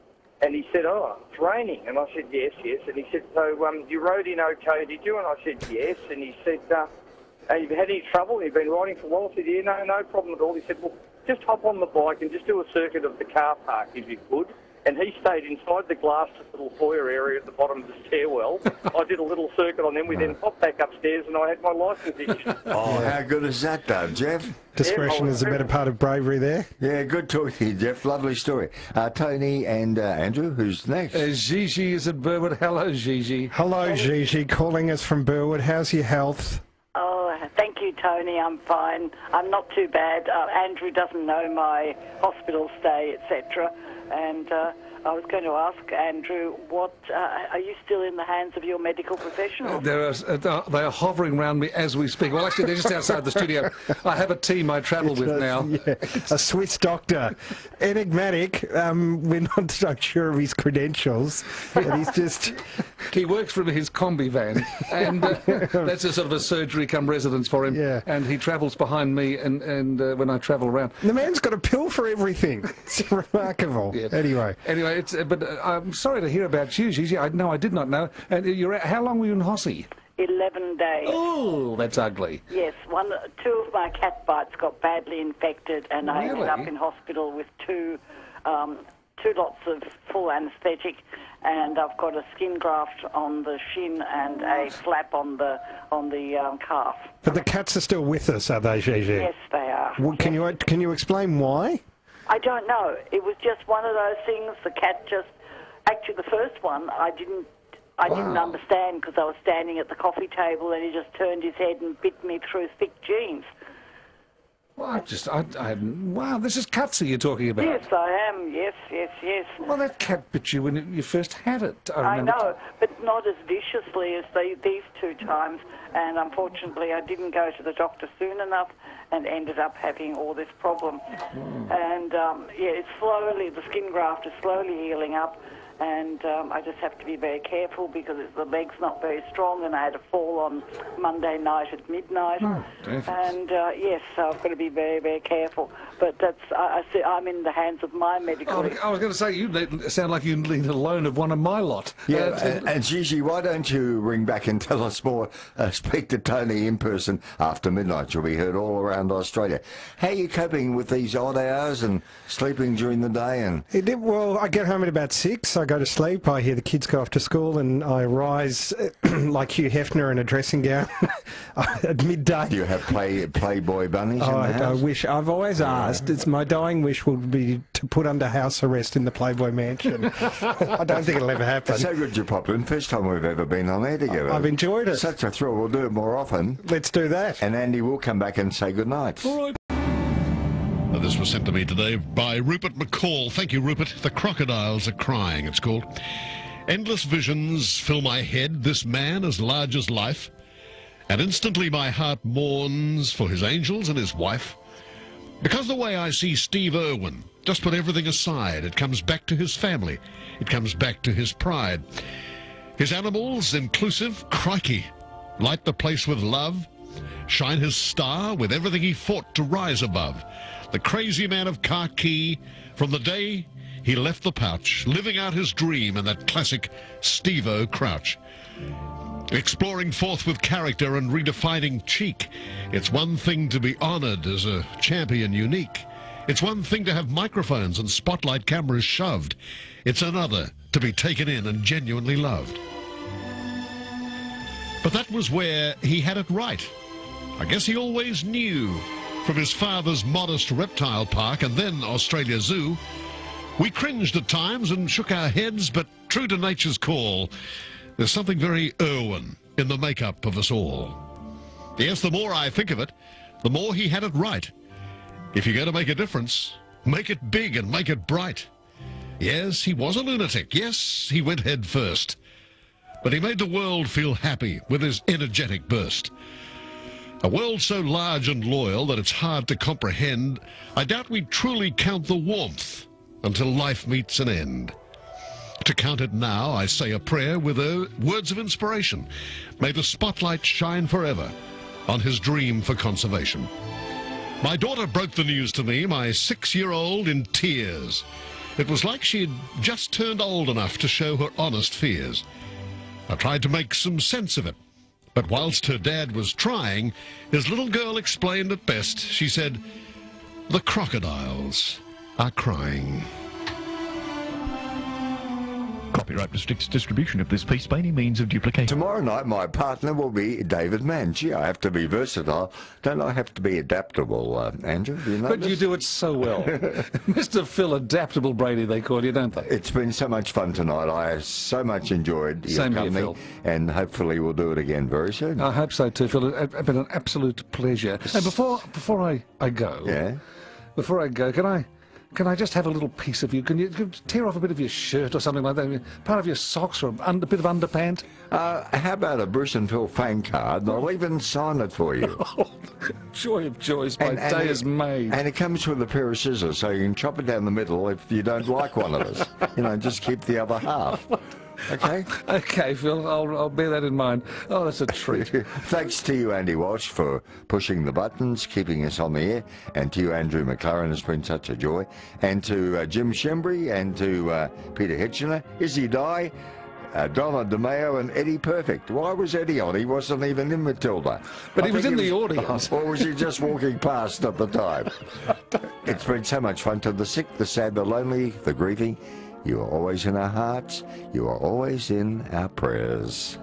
And he said, oh, it's raining. And I said, yes. And he said, so you rode in okay, did you? And I said, yes. And he said, have you had any trouble? You've been riding for a while? I said, yeah, no problem at all. He said, well, just hop on the bike and just do a circuit of the car park if you could. And he stayed inside the glass little foyer area at the bottom of the stairwell. I did a little circuit on them. We then popped back upstairs and I had my licence issued. Oh, how good is that, though, Jeff? Discretion is a better part of bravery there. Yeah, good talking to you, Jeff. Lovely story. Tony and Andrew, who's next? Gigi is at Burwood. Hello, Gigi. Hello, Gigi, calling us from Burwood. How's your health? Oh, thank you, Tony. I'm fine. I'm not too bad. Andrew doesn't know my hospital stay, etc. And I was going to ask Andrew, what are you still in the hands of your medical professionals? They are hovering around me as we speak. Well, actually, they're just outside the studio. I have a team I travel with now. Yeah, a Swiss doctor. Enigmatic. We're not so sure of his credentials. But he's just... He works from his combi van, and that's a sort of a surgery come residence for him. Yeah. And he travels behind me, and when I travel around. The man's got a pill for everything. It's remarkable. Yeah. Anyway, but I'm sorry to hear about you, Gigi. I did not know. And how long were you in Hossie? 11 days. Oh, that's ugly. Yes, two of my cat bites got badly infected, and I ended up in hospital with two lots of full anaesthetic, and I've got a skin graft on the shin and a flap on the calf. But the cats are still with us, are they, Gigi? Yes, they are. Well, can you explain why? I don't know. It was just one of those things. The cat just... Actually, the first one, I didn't understand because I was standing at the coffee table and he just turned his head and bit me through thick jeans. Well, wow, this is Cutsy you're talking about. Yes, I am. Yes. Well, that cat bit you when you first had it. I know, but not as viciously as these two times. And unfortunately, I didn't go to the doctor soon enough and ended up having all this problem. And, the skin graft is slowly healing up. And I just have to be very careful because the leg's not very strong, and I had a fall on Monday night at midnight. And so I've got to be very, very careful. But I'm in the hands of my medical. I was going to say, you sound like you need a loan of one of my lot. Yeah, and Gigi, why don't you ring back and tell us more? Speak to Tony in person after midnight. You'll be heard all around Australia. How are you coping with these odd hours and sleeping during the day? Well, I get home at about 6. I go to sleep, I hear the kids go off to school, and I rise like Hugh Hefner in a dressing gown at midday. Do you have Playboy bunnies in the house? I've always asked. It's my dying wish would be to put under house arrest in the Playboy mansion. I don't think it'll ever happen. It's so good you popped in. First time we've ever been on air together. I've enjoyed it. Such a thrill. We'll do it more often. Let's do that. And Andy will come back and say good night. All right. This was sent to me today by Rupert McCall. Thank you, Rupert. The Crocodiles Are Crying, it's called. Endless visions fill my head, this man as large as life, and instantly my heart mourns for his angels and his wife. Because the way I see Steve Irwin, just put everything aside, it comes back to his family, it comes back to his pride. His animals, inclusive, crikey, light the place with love, shine his star with everything he fought to rise above. The crazy man of Khaki, from the day he left the pouch, living out his dream in that classic Steve-O crouch. Exploring forth with character and redefining cheek. It's one thing to be honoured as a champion unique. It's one thing to have microphones and spotlight cameras shoved. It's another to be taken in and genuinely loved. But that was where he had it right. I guess he always knew. From his father's modest reptile park and then Australia Zoo, we cringed at times and shook our heads, but true to nature's call, there's something very Irwin in the makeup of us all. Yes, the more I think of it, the more he had it right. If you're going to make a difference, make it big and make it bright. Yes, he was a lunatic. Yes, he went head first. But he made the world feel happy with his energetic burst. A world so large and loyal that it's hard to comprehend, I doubt we'd truly count the warmth until life meets an end. To count it now, I say a prayer with words of inspiration. May the spotlight shine forever on his dream for conservation. My daughter broke the news to me, my 6-year-old, in tears. It was like she'd just turned old enough to show her honest fears. I tried to make some sense of it, but whilst her dad was trying, his little girl explained it best. She said, "The crocodiles are crying." Copyright restricts distribution of this piece by any means of duplication. Tomorrow night, my partner will be David Mann. Gee, I have to be versatile. Don't I have to be adaptable, Andrew? Do you know But this? you do it so well. Mr. Phil Adaptable Brady, they call you, don't they? It's been so much fun tonight. I so much enjoyed your Same here, company, Phil. and hopefully we'll do it again very soon. I hope so too, Phil. It's been an absolute pleasure. And before I go, before I go, can I just have a little piece of you? Can you tear off a bit of your shirt or something like that? Part of your socks or a bit of underpant? How about a Bruce and Phil fan card? And I'll even sign it for you. Joy of joys, my day is made. And it comes with a pair of scissors, so you can chop it down the middle if you don't like one of us. You know, just keep the other half. Okay? Okay, Phil, I'll bear that in mind. Oh, that's a treat. Thanks to you, Andy Walsh, for pushing the buttons, keeping us on the air, and to you, Andrew McLaren, it's been such a joy, and to Jim Schembri, and to Peter Hitchener, Izzy Dye, Donna, Demaio, and Eddie Perfect. Why was Eddie on? He wasn't even in Matilda. But he was in the audience. Or was he just walking past at the time? It's been so much fun. To the sick, the sad, the lonely, the grieving, you are always in our hearts. You are always in our prayers.